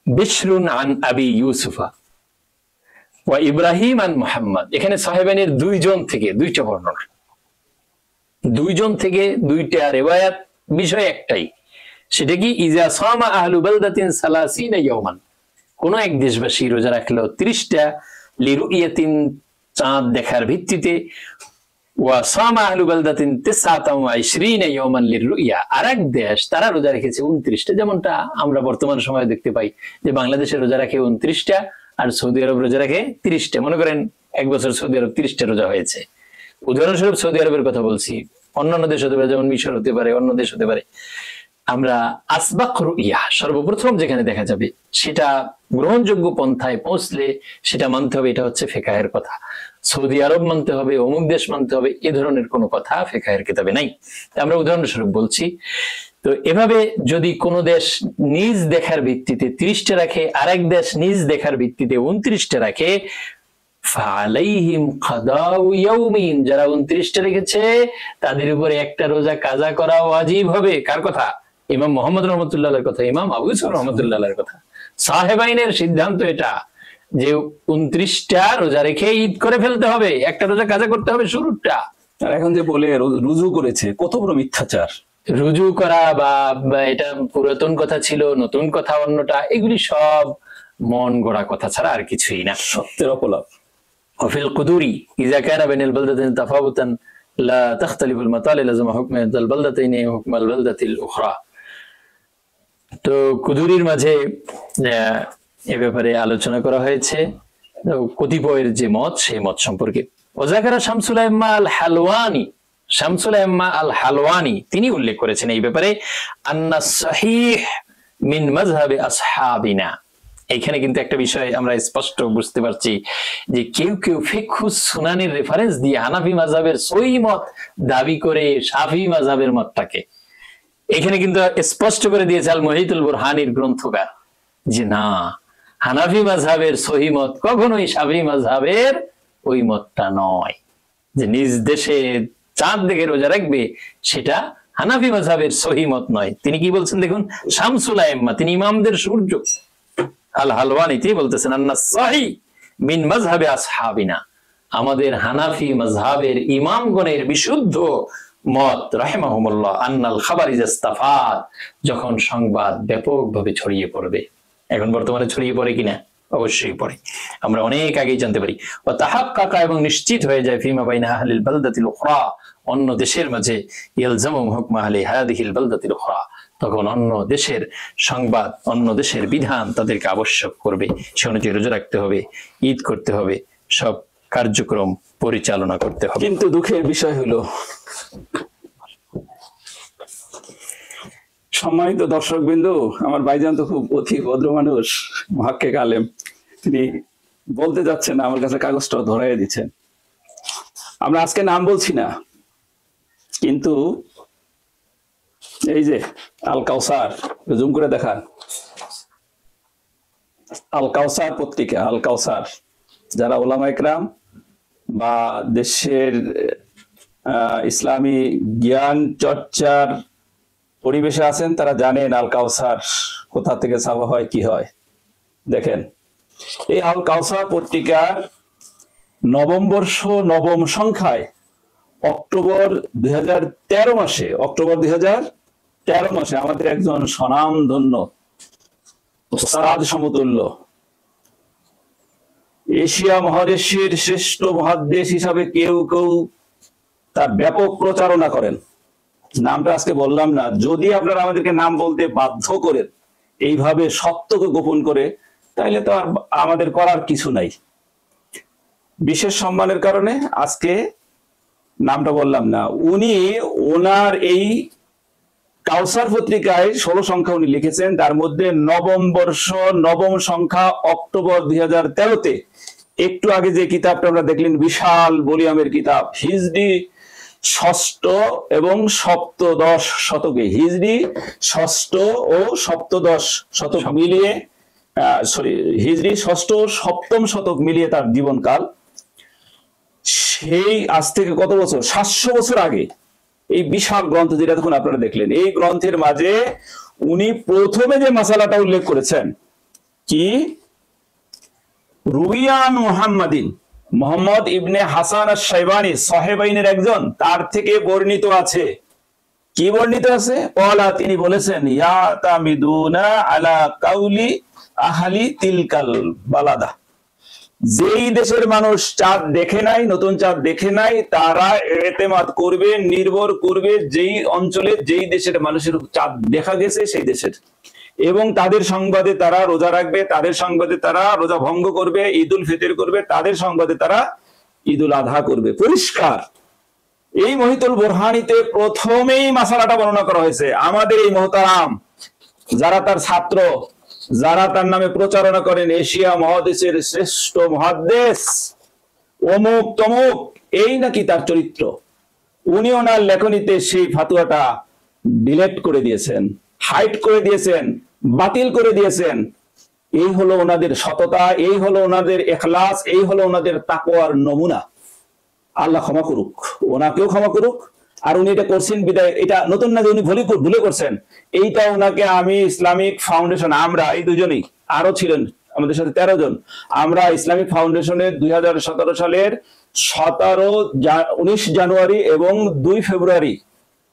বিশরুন আন আবি ইউসুফা ওয়া ইব্রাহিম আন মুহাম্মদ। এখানে সাহেবানের দুইজন থেকে দুইটা বর্ণনা, দুইজন থেকে দুইটা রিওয়ায়াত, বিষয় একটাই, সেটা কি, ইজা সামা আহলু বালদাতিন সালাসিনা ইয়াওমান, কোন এক দেশবাসী রোজা রাখলো 30টা, লিরুইয়াতিন, চাঁদ দেখার ভিত্তিতে, ওয়া সামা আহলু বালদাতিন 29 ইয়াওমান লিরুইয়া, আরেক দেশ তারা রোজা রেখেছে 29টা, যেমনটা আমরা বর্তমান সময়ে দেখতে পাই যে বাংলাদেশে রোজা রাখে 29টা আর সৌদি আরব রোজা রাখে 30টা। মনে করেন এক বছর সৌদি আরব 30টা রোজা হয়েছে, উদাহরণস্বরূপ সৌদি আরবের কথা বলছি, অন্যান্য দেশ হতে পারে, যেমন মিশর হতে পারে, অন্য দেশ হতে পারে। আমরা আসবাক রুইয়া, সর্বপ্রথম যেখানে দেখা যাবে সেটা গ্রহণযোগ্য পন্থায় পৌঁছলে সেটা মানতে হবে, এটা হচ্ছে ফিকহের কথা। সৌদি আরব মানতে হবে, অমুক দেশ মানতে হবে, এ ধরনের কোনো কথা ফিকহের কিতাবে নাই। আমরা উদাহরণস্বরূপ বলছি। তো এভাবে যদি কোনো দেশ নিজ দেখার ভিত্তিতে 30টা রাখে, আরেক দেশ নিজ দেখার ভিত্তিতে 29টা রাখে, ফালাইহিম কাদাউ ইয়াউমিন, যারা 29টা রেখেছে তাদের উপরে একটা রোজা কাজা করা ওয়াজিব হবে। কার কথা? ইমাম মুহাম্মদ রাহমাতুল্লাহর কথা, ইমাম আবু ইউসুফ রাহমাতুল্লাহর কথা। সাহেব আইনের সিদ্ধান্ত এটা যে 29টা রোজা রেখে ঈদ করে ফেলতে হবে, একটা রোজা কাজা করতে হবে শুরুটা। আর এখন যে বলে রুজু করেছে, কত বড় মিথ্যাচার! রুজু করা বা এটা পুরাতন কথা ছিল, নতুন কথা অন্যটা, এগুলি সব মন গড়া কথা ছাড়া আর কিছুই না, সত্যের অপলাপ। ওয়াফিল কুদুরি ইযা কানা বাইনাল বালদাতাইন তাফাউতান লা তাখতালিফুল মাতালি লাযিমা হুকমু আল বালদাতাইনি হুকম আল বালদাতিল উখরা। তো কুদুরির মাঝে এ ব্যাপারে আলোচনা করা হয়েছে কতিপয়ের যে মত, সেই মত সম্পর্কে। ওয়াজাকারা শামসুল আইম্মা আল হালওয়ানি, শামসুল আইম্মা আল হালওয়ানি তিনি উল্লেখ করেছেন এই ব্যাপারে, আন্না সাহিহ মিন মাযহাবি আসহাবিনা। এইখানে কিন্তু একটা বিষয় আমরা স্পষ্ট বুঝতে পারছি যে কেউ কেউ ফিকহুস সুনানের রেফারেন্স দিয়ে হানাফি মাযহাবের সহিহ মত দাবি করে শাফিঈ মাযহাবের মতটাকে এখানে কিন্তু স্পষ্ট করে দিয়েছে আল মুহিতুল বুরহানির গ্রন্থকার, যে না, হানাফি মাযহাবের সহিহ মত কখনোই শাফিঈ মাযহাবের ওই মতটা নয়, যে নিজ দেশে চাঁদ দেখে রোজা রাখবে সেটা হানাফি মাযহাবের সহিহ মত নয়। তিনি কি বলছেন দেখুন, শামসুল আইম্মা, তিনি ইমামদের সূর্য, আল হালওয়ানি তিনি বলতেছেন, আন্না সাহি মিন মাযহাবি আসহাবিনা, আমাদের হানাফি মাযহাবের ইমামগণের বিশুদ্ধ মত রাহিমাহুমুল্লাহ, আন্নাল খাবার ইজাস্তাফাত, যখন সংবাদ ব্যাপকভাবে ছড়িয়ে পড়বে। এখন বর্তমানে ছড়িয়ে পড়ে কিনা? অবশ্যই পড়ে, আমরা অনেক আগেই জানতে পারি। ওয়া তাহাক্কাকা, এবং নিশ্চিত হয়ে যায়, ফিমা বাইনা আহলিল বালদাতিল উখরা, অন্য দেশের মাঝে, ইলজামু হুকম আহলি হাদিহিল বালদাতিল উখরা, তখন অন্য দেশের সংবাদ, অন্য দেশের বিধান তাদেরকে আবশ্যক করবে, সে অনুযায়ী রোজা রাখতে হবে, ঈদ করতে হবে, সব কার্যক্রম পরিচালনা করতে হবে। কিন্তু দুঃখের বিষয় হলো, সম্মানিত দর্শক বিন্দু, আমার ভাইজান তো খুব অতি ভদ্র মানুষ, মুহাক্কিক আলেম, তিনি বলতে যাচ্ছেন, আমার কাছে কাগজটা ধরাই দিচ্ছেন। আমরা আজকে নাম বলছি না, কিন্তু এই যে আল কাউসার, জুম করে দেখান, আল কাউসার পত্রিকা, আল কাউসার, যারা ওলামা ইকরাম বা দেশের ইসলামী জ্ঞান চর্চার পরিবেশে আছেন তারা জানেন আল কাউসার কোথা থেকে ছাপা হয়, কি হয়। দেখেন, এই আল কাউসার পত্রিকার নবম বর্ষ নবম সংখ্যায় অক্টোবর 2013 মাসে আমাদের একজন স্বনামধন্য ওস্তাদ সমতুল্য এশিয়া মহাদেশের শ্রেষ্ঠ মহাদেশ হিসাবে কেউ কেউ তার ব্যাপক প্রচারণা করেন। নামটা আজকে বললাম না, যদি আপনারা আমাদেরকে নাম বলতে বাধ্য করেন এইভাবে সত্যকে গোপন করে, তাইলে তো আর আমাদের করার কিছু নাই। বিশেষ সম্মানের কারণে আজকে নামটা বললাম না। উনি ওনার এই কাউসার পত্রিকায় 16 সংখ্যা উনি লিখেছেন, তার মধ্যে নবম বর্ষ নবম সংখ্যা অক্টোবর 2013-তে একটু আগে যে কিতাবটা আমরা দেখলেন, বিশাল ভলিউমের কিতাব, হিজরি ষষ্ঠ এবং সপ্তদশ শতকে, হিজরি ষষ্ঠ ও সপ্তদশ শতক মিলিয়ে হিজরি ষষ্ঠ ও সপ্তম শতক মিলিয়ে তার জীবনকাল, সেই আজ থেকে কত বছর, 700 বছর আগে এই বিশাল গ্রন্থ যেটা তখন আপনারা দেখলেন, এই গ্রন্থের মাঝে উনি প্রথমে যে মাসালাটা উল্লেখ করেছেন, কি রুবিয়ান মুহাম্মাদিন, মোহাম্মদ ইবনে হাসান আশ-শাইবানি সাহেবাইনের একজন, তার থেকে বর্ণিত আছে। কি বর্ণিত আছে? ওয়ালা, তিনি বলেছেন, ইয়া তামিদুনা আলা কাউলি আহলি তিলকাল বালাদা, যেই দেশের মানুষ চাঁদ দেখে নাই, নতুন চাঁদ দেখে নাই, তারা এতেমাদ করবে, নির্ভর করবে যেই অঞ্চলে যেই দেশের মানুষের চাঁদ দেখা গেছে সেই দেশের, এবং তাদের সংবাদে তারা রোজা রাখবে, তাদের সংবাদে তারা রোজা ভঙ্গ করবে, ঈদ উল ফিতর করবে, তাদের সংবাদে তারা ঈদ উল আধা করবে। পরিষ্কার এই মহিতুল বুরহানিতে প্রথমেই মাসালাটা বর্ণনা করা হয়েছে। আমাদের এই মহতারাম যারা তার ছাত্র, যারা তার নামে প্রচারণা করেন এশিয়া মহাদেশের শ্রেষ্ঠ মহাদেশ অমুক তমুক, এই নাকি তার চরিত্র, উনি ওনার লেখনীতে সেই ফাতুয়াটা ডিলেট করে দিয়েছেন, হাইড করে দিয়েছেন, বাতিল করে দিয়েছেন। এই হলো ওনাদের সততা, এই হলো ওনাদের ইখলাস, এই হলো ওনাদের তাকওয়ার নমুনা। আল্লাহ ক্ষমা করুক, ওনাকেও ক্ষমা করুক। আর উনি এটা করছেন বিদায়, এটা নতুন না যে উনি ভুলে করছেন, এইটা ওনাকে আমি ইসলামিক ফাউন্ডেশন, আমরা এই দুজনেই, আরো ছিলেন আমাদের সাথে 13 জন, আমরা ইসলামিক ফাউন্ডেশনের 2017 সালের 19 জানুয়ারি এবং 2 ফেব্রুয়ারি,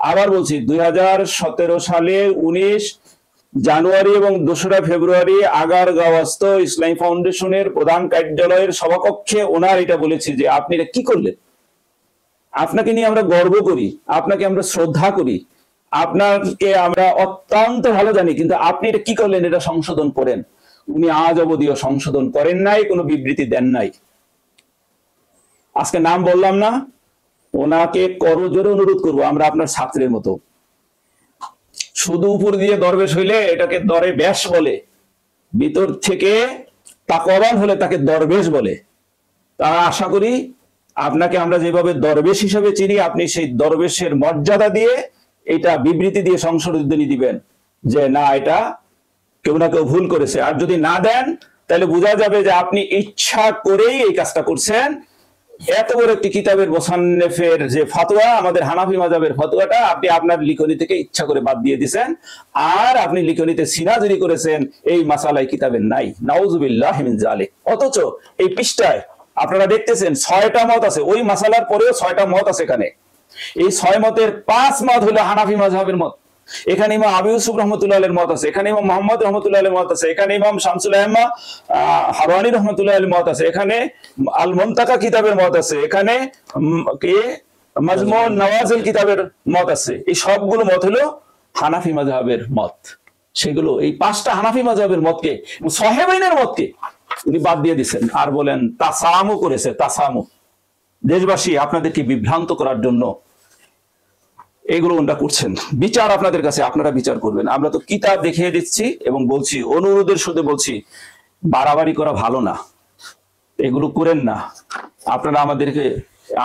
আবার বলছি 2017 সালের 19 জানুয়ারি এবং 2রা ফেব্রুয়ারি আগারগাঁওস্থ ইসলামী ফাউন্ডেশনের প্রধান কার্যালয়ের সভাকক্ষে ওনার এটা বলেছি যে আপনি এটা কি করলেন, আপনাকে নিয়ে আমরা গর্ব করি, আপনাকে আমরা শ্রদ্ধা করি, আপনাকে আমরা অত্যন্ত ভালো জানি, কিন্তু আপনি এটা কি করলেন, এটা সংশোধন করেন। উনি আজ অবধিও সংশোধন করেন নাই, কোনো বিবৃতি দেন নাই। আজকে নাম বললাম না, ওনাকে করজোরে অনুরোধ করবো, আমরা আপনার ছাত্রের মতো, শুধু উপর দিয়ে দরবেশ হইলে এটাকে দরে ব্যাস বলে, ভিতর থেকে তাকওয়াবান হলে তাকে দরবেশ বলে। তা আশা করি আপনাকে আমরা যেভাবে দরবেশ হিসেবে চিনি, আপনি সেই দরবেশের মর্যাদা দিয়ে এটা বিবৃতি দিয়ে সংশোধনী দিবেন যে না, এটা কেউ না কেউ ভুল করেছে। আর যদি না দেন তাহলে বোঝা যাবে যে আপনি ইচ্ছা করেই এই কাজটা করছেন। এত বড় একটি কিতাবের মোসান্নেফের যে ফতোয়া, আমাদের হানাফি মাযহাবের ফতোয়াটা আপনি আপনার লিখনী থেকে ইচ্ছা করে বাদ দিয়ে দিয়েছেন, আর আপনি লিখনীতে সিনাজুরি করেছেন এই মাসালায় কিতাবের নাই। নাউযুবিল্লাহি মিন যালিক। অথচ এই পৃষ্ঠায় আপনারা দেখতেছেন 6টা মত আছে, ওই মাসালার পরেও 6টা মত আছে এখানে। এই 6 মতের 5 মত হলো হানাফি মাযহাবের মত। এখানে ইমাম আবু ইউসুফ রাহমাতুল্লাহ আলাইহির মত আছে, এখানে ইমাম মুহাম্মদ রাহমাতুল্লাহ আলাইহির মত আছে, এখানে ইমাম শামসুল আহমা হারানি রাহমাতুল্লাহ আলাইহির মত আছে, এখানে আল মুনতাকা কিতাবের মত আছে, এখানে কি মাজমুউন নওয়াজিল কিতাবের মত আছে। এই সবগুলো মত হলো হানাফি মাযহাবের মত। সেগুলো এই 5টা হানাফি মাযহাবের মতকে, সাহেবাইনের মতকে উনি বাদ দিয়ে দিয়েছেন, আর বলেন তাসামু করেছে। তাসামু, দেশবাসী আপনাদেরকে বিভ্রান্ত করার জন্য এগুলো ওনারা করছেন। বিচার আপনাদের কাছে, আপনারা বিচার করবেন। আমরা তো কিতাব দেখিয়ে দিচ্ছি এবং বলছি, অনুরোধের সাথে বলছি, বাড়াবাড়ি করা ভালো না, এগুলো করেন না আপনারা আমাদেরকে।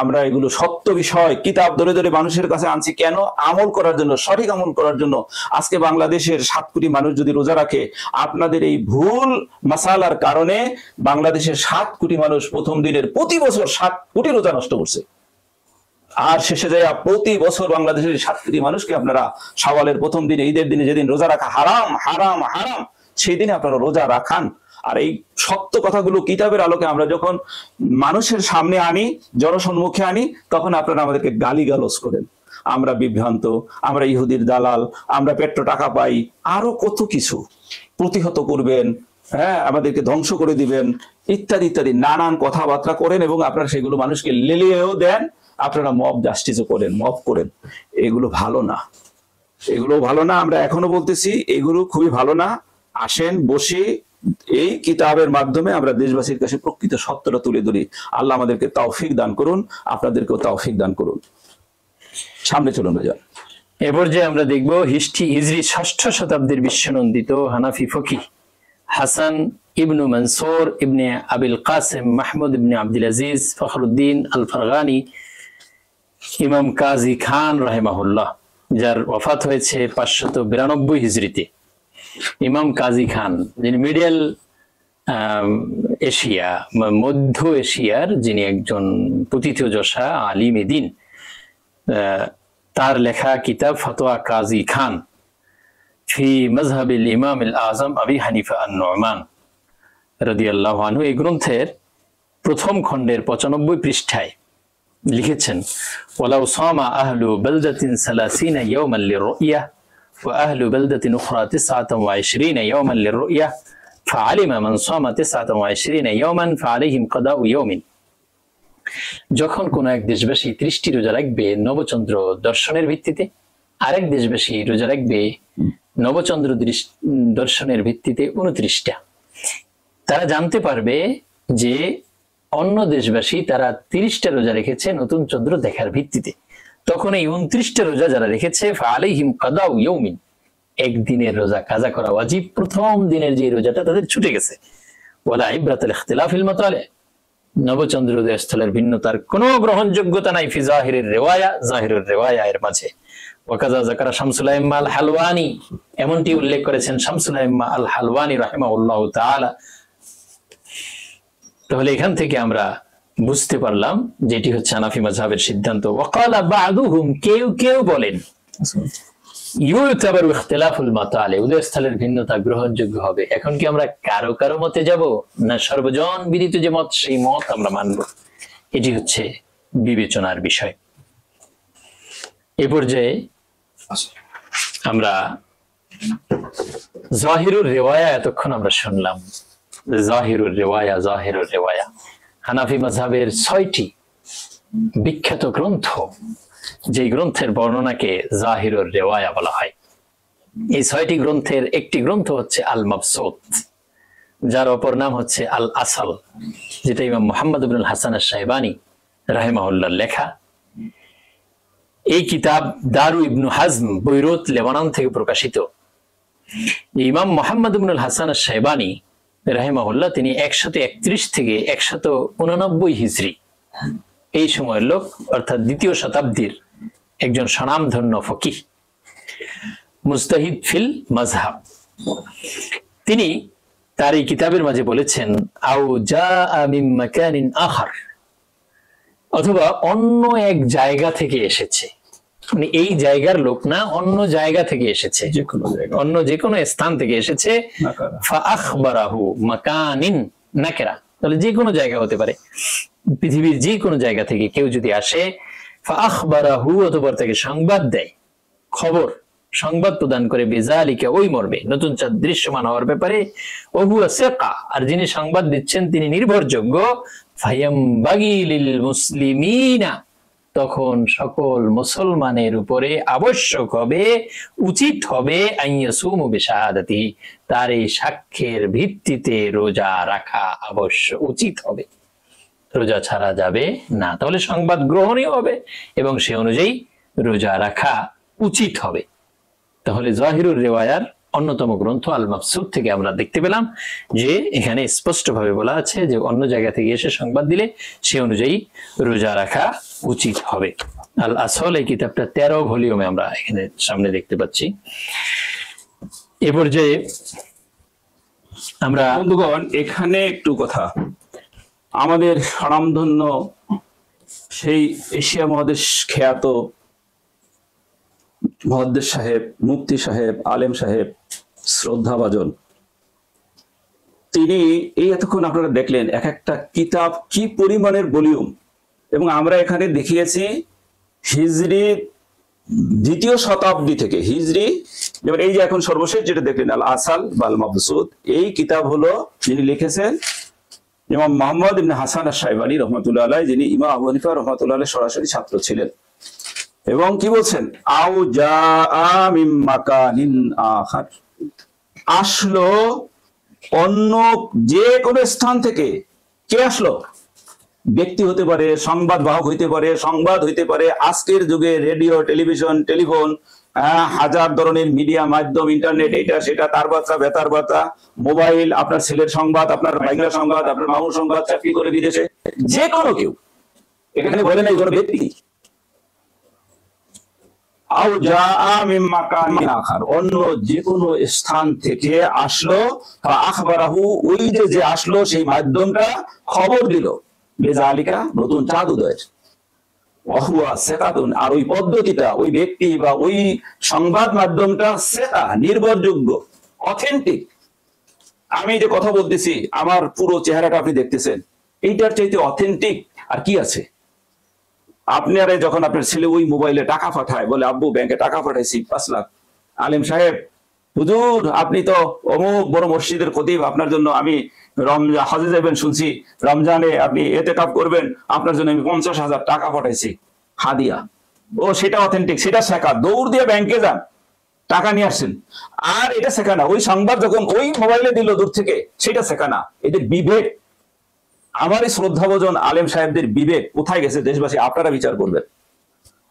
আমরা এগুলো সত্য বিষয় কিতাব ধরে ধরে মানুষের কাছে আনছি কেন? আমল করার জন্য, সঠিক আমল করার জন্য। আজকে বাংলাদেশের 7 কোটি মানুষ যদি রোজা রাখে, আপনাদের এই ভুল মাসালার কারণে বাংলাদেশের 7 কোটি মানুষ প্রথম দিনের প্রতি বছর 7 কোটি রোজা নষ্ট করছে। আর শেষে যায় প্রতি বছর বাংলাদেশের 7 কোটি মানুষকে আপনারা শাওয়ালের প্রথম দিনে, ঈদের দিনে, যেদিন রোজা রাখা হারাম হারাম হারাম, সেই দিনে আপনারা রোজা রাখান। আর এই সত্য কথাগুলো কিতাবের আলোকে আমরা যখন মানুষের সামনে আনি, জনসম্মুখে আনি, তখন আপনারা আমাদেরকে গালিগালাজ করেন, আমরা বিভ্রান্ত, আমরা ইহুদির দালাল, আমরা পেট্রো টাকা পাই, আরো কত কিছু প্রতিহত করবেন, হ্যাঁ, আমাদেরকে ধ্বংস করে দিবেন, ইত্যাদি ইত্যাদি নানান কথাবার্তা করেন, এবং আপনারা সেগুলো মানুষকে লেলিয়েও দেন, আপনারা মব জাস্টিসও করেন, মব করেন। এগুলো ভালো না, এগুলো ভালো না। আমরা এখনো বলতেছি এগুলো খুবই ভালো না। আসেন বসে এই কিতাবের মাধ্যমে আমরা দেশবাসীর কাছে প্রকৃত সত্যটা তুলে ধরি। আল্লাহ আমাদেরকে তৌফিক দান করুন, আপনাদেরকেও তৌফিক দান করুন। সামনে চলুন ভাইজান। এরপর যে আমরা দেখব হিজরি 6ষ্ঠ শতাব্দীর বিশ্বনন্দিত হানাফি ফকিহ হাসান ইবনু মনসুর ইবনে আবিল কাসিম মাহমুদ ইবনে আব্দুল আজিজ ফখরুদ্দিন আল ফারগানি ইমাম কাজী খান রাহিমাহুল্লাহ, যার ওয়াফাত হয়েছে 592 হিজরিতে। ইমাম কাজী খান, যিনি মিডল এশিয়া, মধ্য এশিয়ার যিনি একজন প্রথিতযশা আলিম দ্বীন, তার লেখা কিতাব ফতোয়া কাজী খান ফি মযহাবিল ইমাম আল আযম আবি হানিফা আন-নু'মান রাদিয়াল্লাহু আনহু, এই গ্রন্থের প্রথম খণ্ডের 95 পৃষ্ঠায় লিখেছেন, ওয়ালাউ সামা আহলু বালদাতিন 30 ইয়াওমান লিরুইয়া ওয়া আহলু বালদাতিন উখরা 29 ইয়াওমান লিরুইয়া ফাআলিমা মান সামা 29 ইয়াওমান ফাআলাইহিম কাদাউ ইয়াওমিন। যখন কোন এক দেশবাসী 30টি রোজা রাখবে নবচন্দ্র দর্শনের ভিত্তিতে, আরেক দেশবাসী রোজা রাখবে নবচন্দ্র দর্শনের ভিত্তিতে 29টা, তারা জানতে পারবে যে অন্য দেশবাসী তারা 30টা রোজা রেখেছে নতুন চন্দ্র দেখার ভিত্তিতে। তখন এই 29টা রোজা যারা রেখেছে ফাআলাইহিম কাদাউ ইয়াওমিন, একদিনের রোজা কাজা করা ওয়াজিব। প্রথম দিনের যে রোজাটা তাদের ছুটে গেছে। ওয়ালা ইবরাতুল ইখতিলাফিল মাতালি, নবচন্দ্র উদয়স্থলের ভিন্নতার কোনো গ্রহণযোগ্যতা নাই ফি জাহিরের রিওয়ায়া, জাহিরুর রিওয়ায়া এর মাঝে। ওয়াকাযা যাকারা শামসুল আইম্মা আল হালওয়ানি, এমনটি উল্লেখ করেছেন শামসুল আইম্মা আল হালওয়ানি রাহিমাহুল্লাহু তাআলা। তাহলে এখান থেকে আমরা বুঝতে পারলাম যে এটি হচ্ছে হানাফি মাযহাবের সিদ্ধান্ত। ওয়াকালা বা'দুহুম, কেউ কেউ বলেন ইউতাবারু ইখতিলাফুল মাতালি, উদয়স্থলের ভিন্নতা গ্রহণযোগ্য হবে। এখন কি আমরা কারো কারো মতে যাব, না সর্বজন বিদিত যে মত সেই মত আমরা মানব? এটি হচ্ছে বিবেচনার বিষয়। এ পর্যায়ে আমরা জাহিরুর রিওয়ায়া এতক্ষণ আমরা শুনলাম। জাহিরুর রিওয়ায়া, জাহিরুর রিওয়ায়া হানাফি মাযহাবের 6টি বিখ্যাত গ্রন্থ, যে গ্রন্থের বর্ণনাকে জাহিরুর রিওয়ায়া বলা হয়। এই 6টি গ্রন্থের একটি গ্রন্থ হচ্ছে আল মাবসুত, যার অপর নাম হচ্ছে আল আসল, যেটা ইমাম মুহাম্মদ ইবনুল হাসান আশ-শাইবানি রাহিমাহুল্লাহর লেখা। এই কিতাব দারু ইবনু হাজম, বৈরুত, লেবানন থেকে প্রকাশিত। ইমাম মুহাম্মদ ইবনুল হাসান আশ-শাইবানি রাহিমাহুল্লাহ তিনি 131 থেকে 189 হিজরি এই সময়ের লোক, অর্থাৎ 2য় শতাব্দীর একজন স্বনামধন্য ফকিহ, মুজতাহিদ ফিল মাযহাব। তিনি তার এই কিতাবের মাঝে বলেছেন আও জাআ মিন মাকানিন আখার, অথবা অন্য এক জায়গা থেকে এসেছে, মানে এই জায়গার লোক না, অন্য জায়গা থেকে এসেছে, অন্য যে কোনো স্থান থেকে এসেছে। ফাআখবারাহু মাকানিন নাকিরা, তাহলে যে কোনো জায়গা হতে পারে, পৃথিবীর যে কোনো জায়গা থেকে কেউ যদি আসে, ফাআখবারাহু, অতঃপর তাকে সংবাদ দেয়, খবর সংবাদ প্রদান করে, বিযালিকা, ওই মর্মে, নতুন চাঁদ দৃশ্যমান হওয়ার ব্যাপারে, ওহুয়া সিকা, আর যিনি সংবাদ দিচ্ছেন তিনি নির্ভরযোগ্য, ফায়ামবাগি লিল মুসলিমিনা, তখন সকল মুসলমানের উপরে আবশ্যক হবে, উচিত হবে, আইয়াসুমু বিশাহাদাতিহি, তার এই সাক্ষ্যের ভিত্তিতে রোজা রাখা আবশ্যক, উচিত হবে, রোজা ছাড়া যাবে না। তাহলে সংবাদ গ্রহণীয় হবে এবং সে অনুযায়ী রোজা রাখা উচিত হবে। তাহলে জাহিরুর রিওয়ায়ার অন্যতম গ্রন্থ আল মাবসুত থেকে আমরা দেখতে পেলাম যে এখানে স্পষ্টভাবে বলা আছে যে অন্য জায়গা থেকে এসে সংবাদ দিলে সে অনুযায়ী রোজা রাখা উচিত হবে। আল আসল, এই কিতাবটা 13 ভলিউমে আমরা এখানে সামনে দেখতে পাচ্ছি। এ পর্যায়ে আমরা বন্ধুগণ এখানে একটু কথা, আমাদের স্বনামধন্য সেই এশিয়া মহাদেশ খ্যাত মহাদ্দেশ সাহেব, মুফতি সাহেব, আলেম সাহেব, শ্রদ্ধাভাজন, তিনি এই এতক্ষণ আপনারা দেখলেন এক একটা কিতাব কি পরিমাণের ভলিউম, এবং আমরা এখানে দেখিয়েছি হিজরি 2য় শতাব্দী থেকে, হিজরি, যেমন এই যে এখন সর্বশেষ যেটা দেখলেন আল আসাল বা আল মাবসুত, এই কিতাব হলো যিনি লিখেছেন ইমাম মুহাম্মদ ইবনে হাসান আশ-শাইবানী রহমাতুল্লাহ আলাইহি, যিনি ইমাম আবু হানিফা রহমাতুল্লাহ আলাইহির সরাসরি ছাত্র ছিলেন। এবং কি বলছেন, আও জাআ মিন মাকানিন আখার, আসলো অন্য যে কোনো স্থান থেকে। কে আসলো? ব্যক্তি হতে পারে, সংবাদ বাহক হইতে পারে, সংবাদ হইতে পারে আজকের যুগে রেডিও, টেলিভিশন, টেলিফোন, হাজার ধরনের মিডিয়া মাধ্যম, ইন্টারনেট, এটা সেটা, তার বার্তা, বেতার বার্তা, মোবাইল, আপনার ছেলের সংবাদ, আপনার ভাইয়ের সংবাদ, আপনার মামুর সংবাদ, চাকরি করে বিদেশে, যে কোনো কেউ, এখানে বলে নাই কোনো ব্যক্তি। আও জাআ মিন মাকানিন আখার, অন্য যে কোনো স্থান থেকে আসলো, ফাআখবারাহু, ওই যে আসলো সেই মাধ্যমটা খবর দিল, বেজালিকা, নতুন চাঁদ উদয়ের, ওয়াহুয়া সিকাতুন, আর ওই পদ্ধতিটা, ওই ব্যক্তি বা ওই সংবাদ মাধ্যমটা সিকা, নির্ভরযোগ্য, অথেন্টিক। আমি যে কথা বলতেছি, আমার পুরো চেহারাটা আপনি দেখতেছেন, এইটার চাইতে অথেন্টিক আর কি আছে? আপনারা যখন আপনার ছেলে ওই মোবাইলে টাকা পাঠায়, বলে আব্বু ব্যাংকে টাকা পাঠাইছি 5 লাখ, আলেম সাহেব, হুজুর আপনি তো অমুক বড় মসজিদের খতিব, আপনার জন্য আমি রমজান হজে যাবেন শুনছি, রমজানে আপনি ইতিকাফ করবেন, আপনার জন্য আমি 50,000 টাকা পাঠাইছি হাদিয়া। ও সেটা অথেন্টিক, সেটা শেখা, দৌড় দিয়ে ব্যাংকে যান, টাকা নিয়ে আসছেন। আর এটা শেখা না, ওই সংবাদ যখন ওই মোবাইলে দিল দূর থেকে, সেটা শেখা না। এদের বিবেক, আমার এই শ্রদ্ধাভাজন আলেম সাহেবদের বিবেক কোথায় গেছে দেশবাসী আপনারা বিচার করবেন।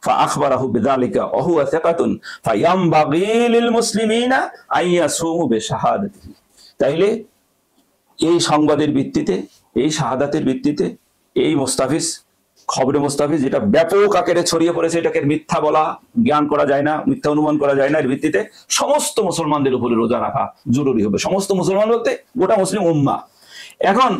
فأخبره بذلك وهو ثقة فينبغي للمسلمين أن يصوموا بشهادته। তাইলে এই সংবাদের ভিত্তিতে, এই শাহাদাতের ভিত্তিতে, এই মুস্তাফিজ, খবরে মুস্তাফিজ যেটা ব্যাপক আকারে ছড়িয়ে পড়েছে, এটাকে মিথ্যা বলা, জ্ঞান করা যায় না, মিথ্যা অনুমান করা যায় না, এর ভিত্তিতে সমস্ত মুসলমানদের উপরে রোজা রাখা জরুরি হবে। সমস্ত মুসলমান বলতে গোটা মুসলিম উম্মাহ। এখন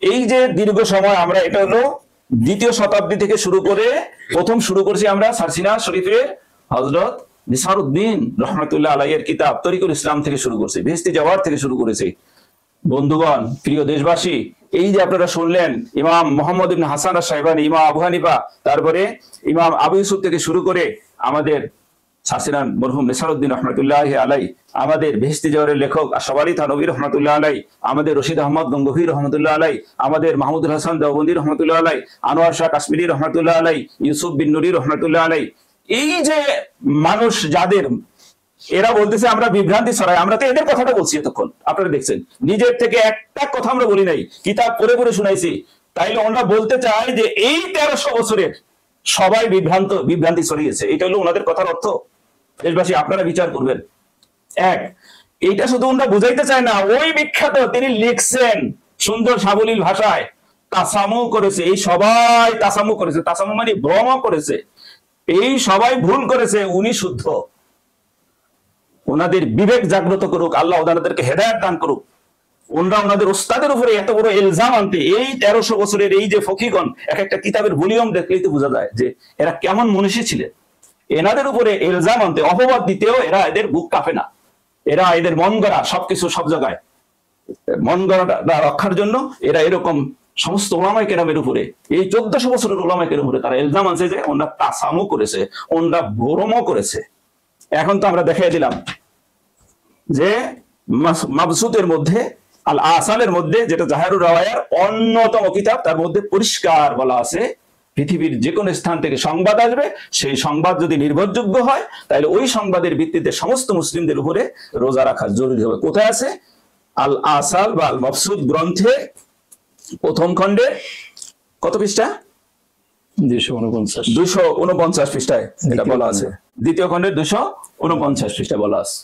এই যে দীর্ঘ সময় আমরা, এটা হলো 2য় শতাব্দী থেকে শুরু করে, প্রথম শুরু করেছি আমরা সারসিনা শরীফের হযরত নিসারউদ্দিন রহমাতুল্লাহ আলাইহির কিতাব তরিকুল ইসলাম থেকে শুরু করেছি, বেহেশতি জাওয়ার থেকে শুরু করেছি। বন্ধুগণ, প্রিয় দেশবাসী, এই যে আপনারা শুনলেন ইমাম মুহাম্মদ ইবনে হাসান আশ-শাইবানী, ইমাম আবু হানিফা, তারপরে ইমাম আবু ইউসুফ থেকে শুরু করে আমাদের সারসিনান মরহুম নিসারউদ্দিন রহমাতুল্লাহি আলাইহি, আমাদের বেহেশতি জাওয়ারের লেখক আশরাফ আলী থানভী রহমাতুল্লাহ আলাইহি, আমাদের রশিদ আহমদ গঙ্গোহী রহমাতুল্লাহ আলাইহি, আমাদের মাহমুদুল হাসান দেওবন্দি রহমাতুল্লাহ আলাইহি, আনোয়ার শাহ কাশ্মীরি রহমাতুল্লাহ আলাইহি, ইউসুফ বিন নুরি রহমাতুল্লাহ আলাইহি, এই যে মানুষ যাদের, এরা বলতেছে আমরা বিভ্রান্তি ছড়াই, আমরা তো এদের কথাটা বলছি এতক্ষণ, আপনারা দেখছেন, নিজের থেকে একটা কথা আমরা বলি নাই, কিতাব পড়ে পড়ে শুনাইছি। তাইলে ওনারা বলতে চায় যে এই 1300 বছরের সবাই বিভ্রান্তি ছড়িয়েছে, এটা হলো ওনাদের কথার অর্থ। দেশবাসী আপনারা বিচার করবেন। এক, এইটা শুধু ওনারা বুঝাইতে চায় না, ওই বিখ্যাত তিনি লিখছেন সুন্দর সাবলীল ভাষায়, তাসামু করেছে, এই সবাই তাসামু করেছে, তাসামু মানে ভ্রম করেছে, এই সবাই ভুল করেছে, উনি শুদ্ধ। ওনাদের বিবেক জাগ্রত করুক আল্লাহ, ওনাদেরকে হেদায়েত দান করুক। ওনারা ওনাদের ওস্তাদের উপরে এত বড় ইলজাম আনতে, এই 1300 বছরের এই যে ফকিগণ, এক একটা কিতাবের ভলিউম দেখলেই তো বোঝা যায় যে এরা কেমন মনীষী ছিলেন। এনাদের উপরে ইলজাম আনতে, অপবাদ দিতেও এরা, এদের বুক কাঁপে না, এরা এদের মন গড়া সবকিছু, সব জায়গায় মন গড়াটা রক্ষার জন্য এরা এরকম সমস্ত ওলামায়ে কেরামের উপরে, এই 1400 বছরের ওলামায়ে কেরামের উপরে তারা ইলজাম আনছে যে ওনারা তাসামু করেছে, ওনারা ভ্রম করেছে। এখন তো আমরা দেখাই দিলাম যে মাবসুতের মধ্যে, আল আসালের মধ্যে, যেটা জাহেরুর রাওয়ায়ার অন্যতম কিতাব, তার মধ্যে পরিষ্কার বলা আছে পৃথিবীর যে কোনো স্থান থেকে সংবাদ আসবে, সেই সংবাদ যদি নির্ভরযোগ্য হয়, তাহলে ওই সংবাদের ভিত্তিতে সমস্ত মুসলিমদের উপরে রোজা রাখা জরুরি হবে। কোথায় আছে? আল আসাল বা আল মাবসুত গ্রন্থে প্রথম খণ্ডে কত পৃষ্ঠা? 249 249 পৃষ্ঠায় এটা বলা আছে। দ্বিতীয় খণ্ডে 249 পৃষ্ঠায় বলা আছে।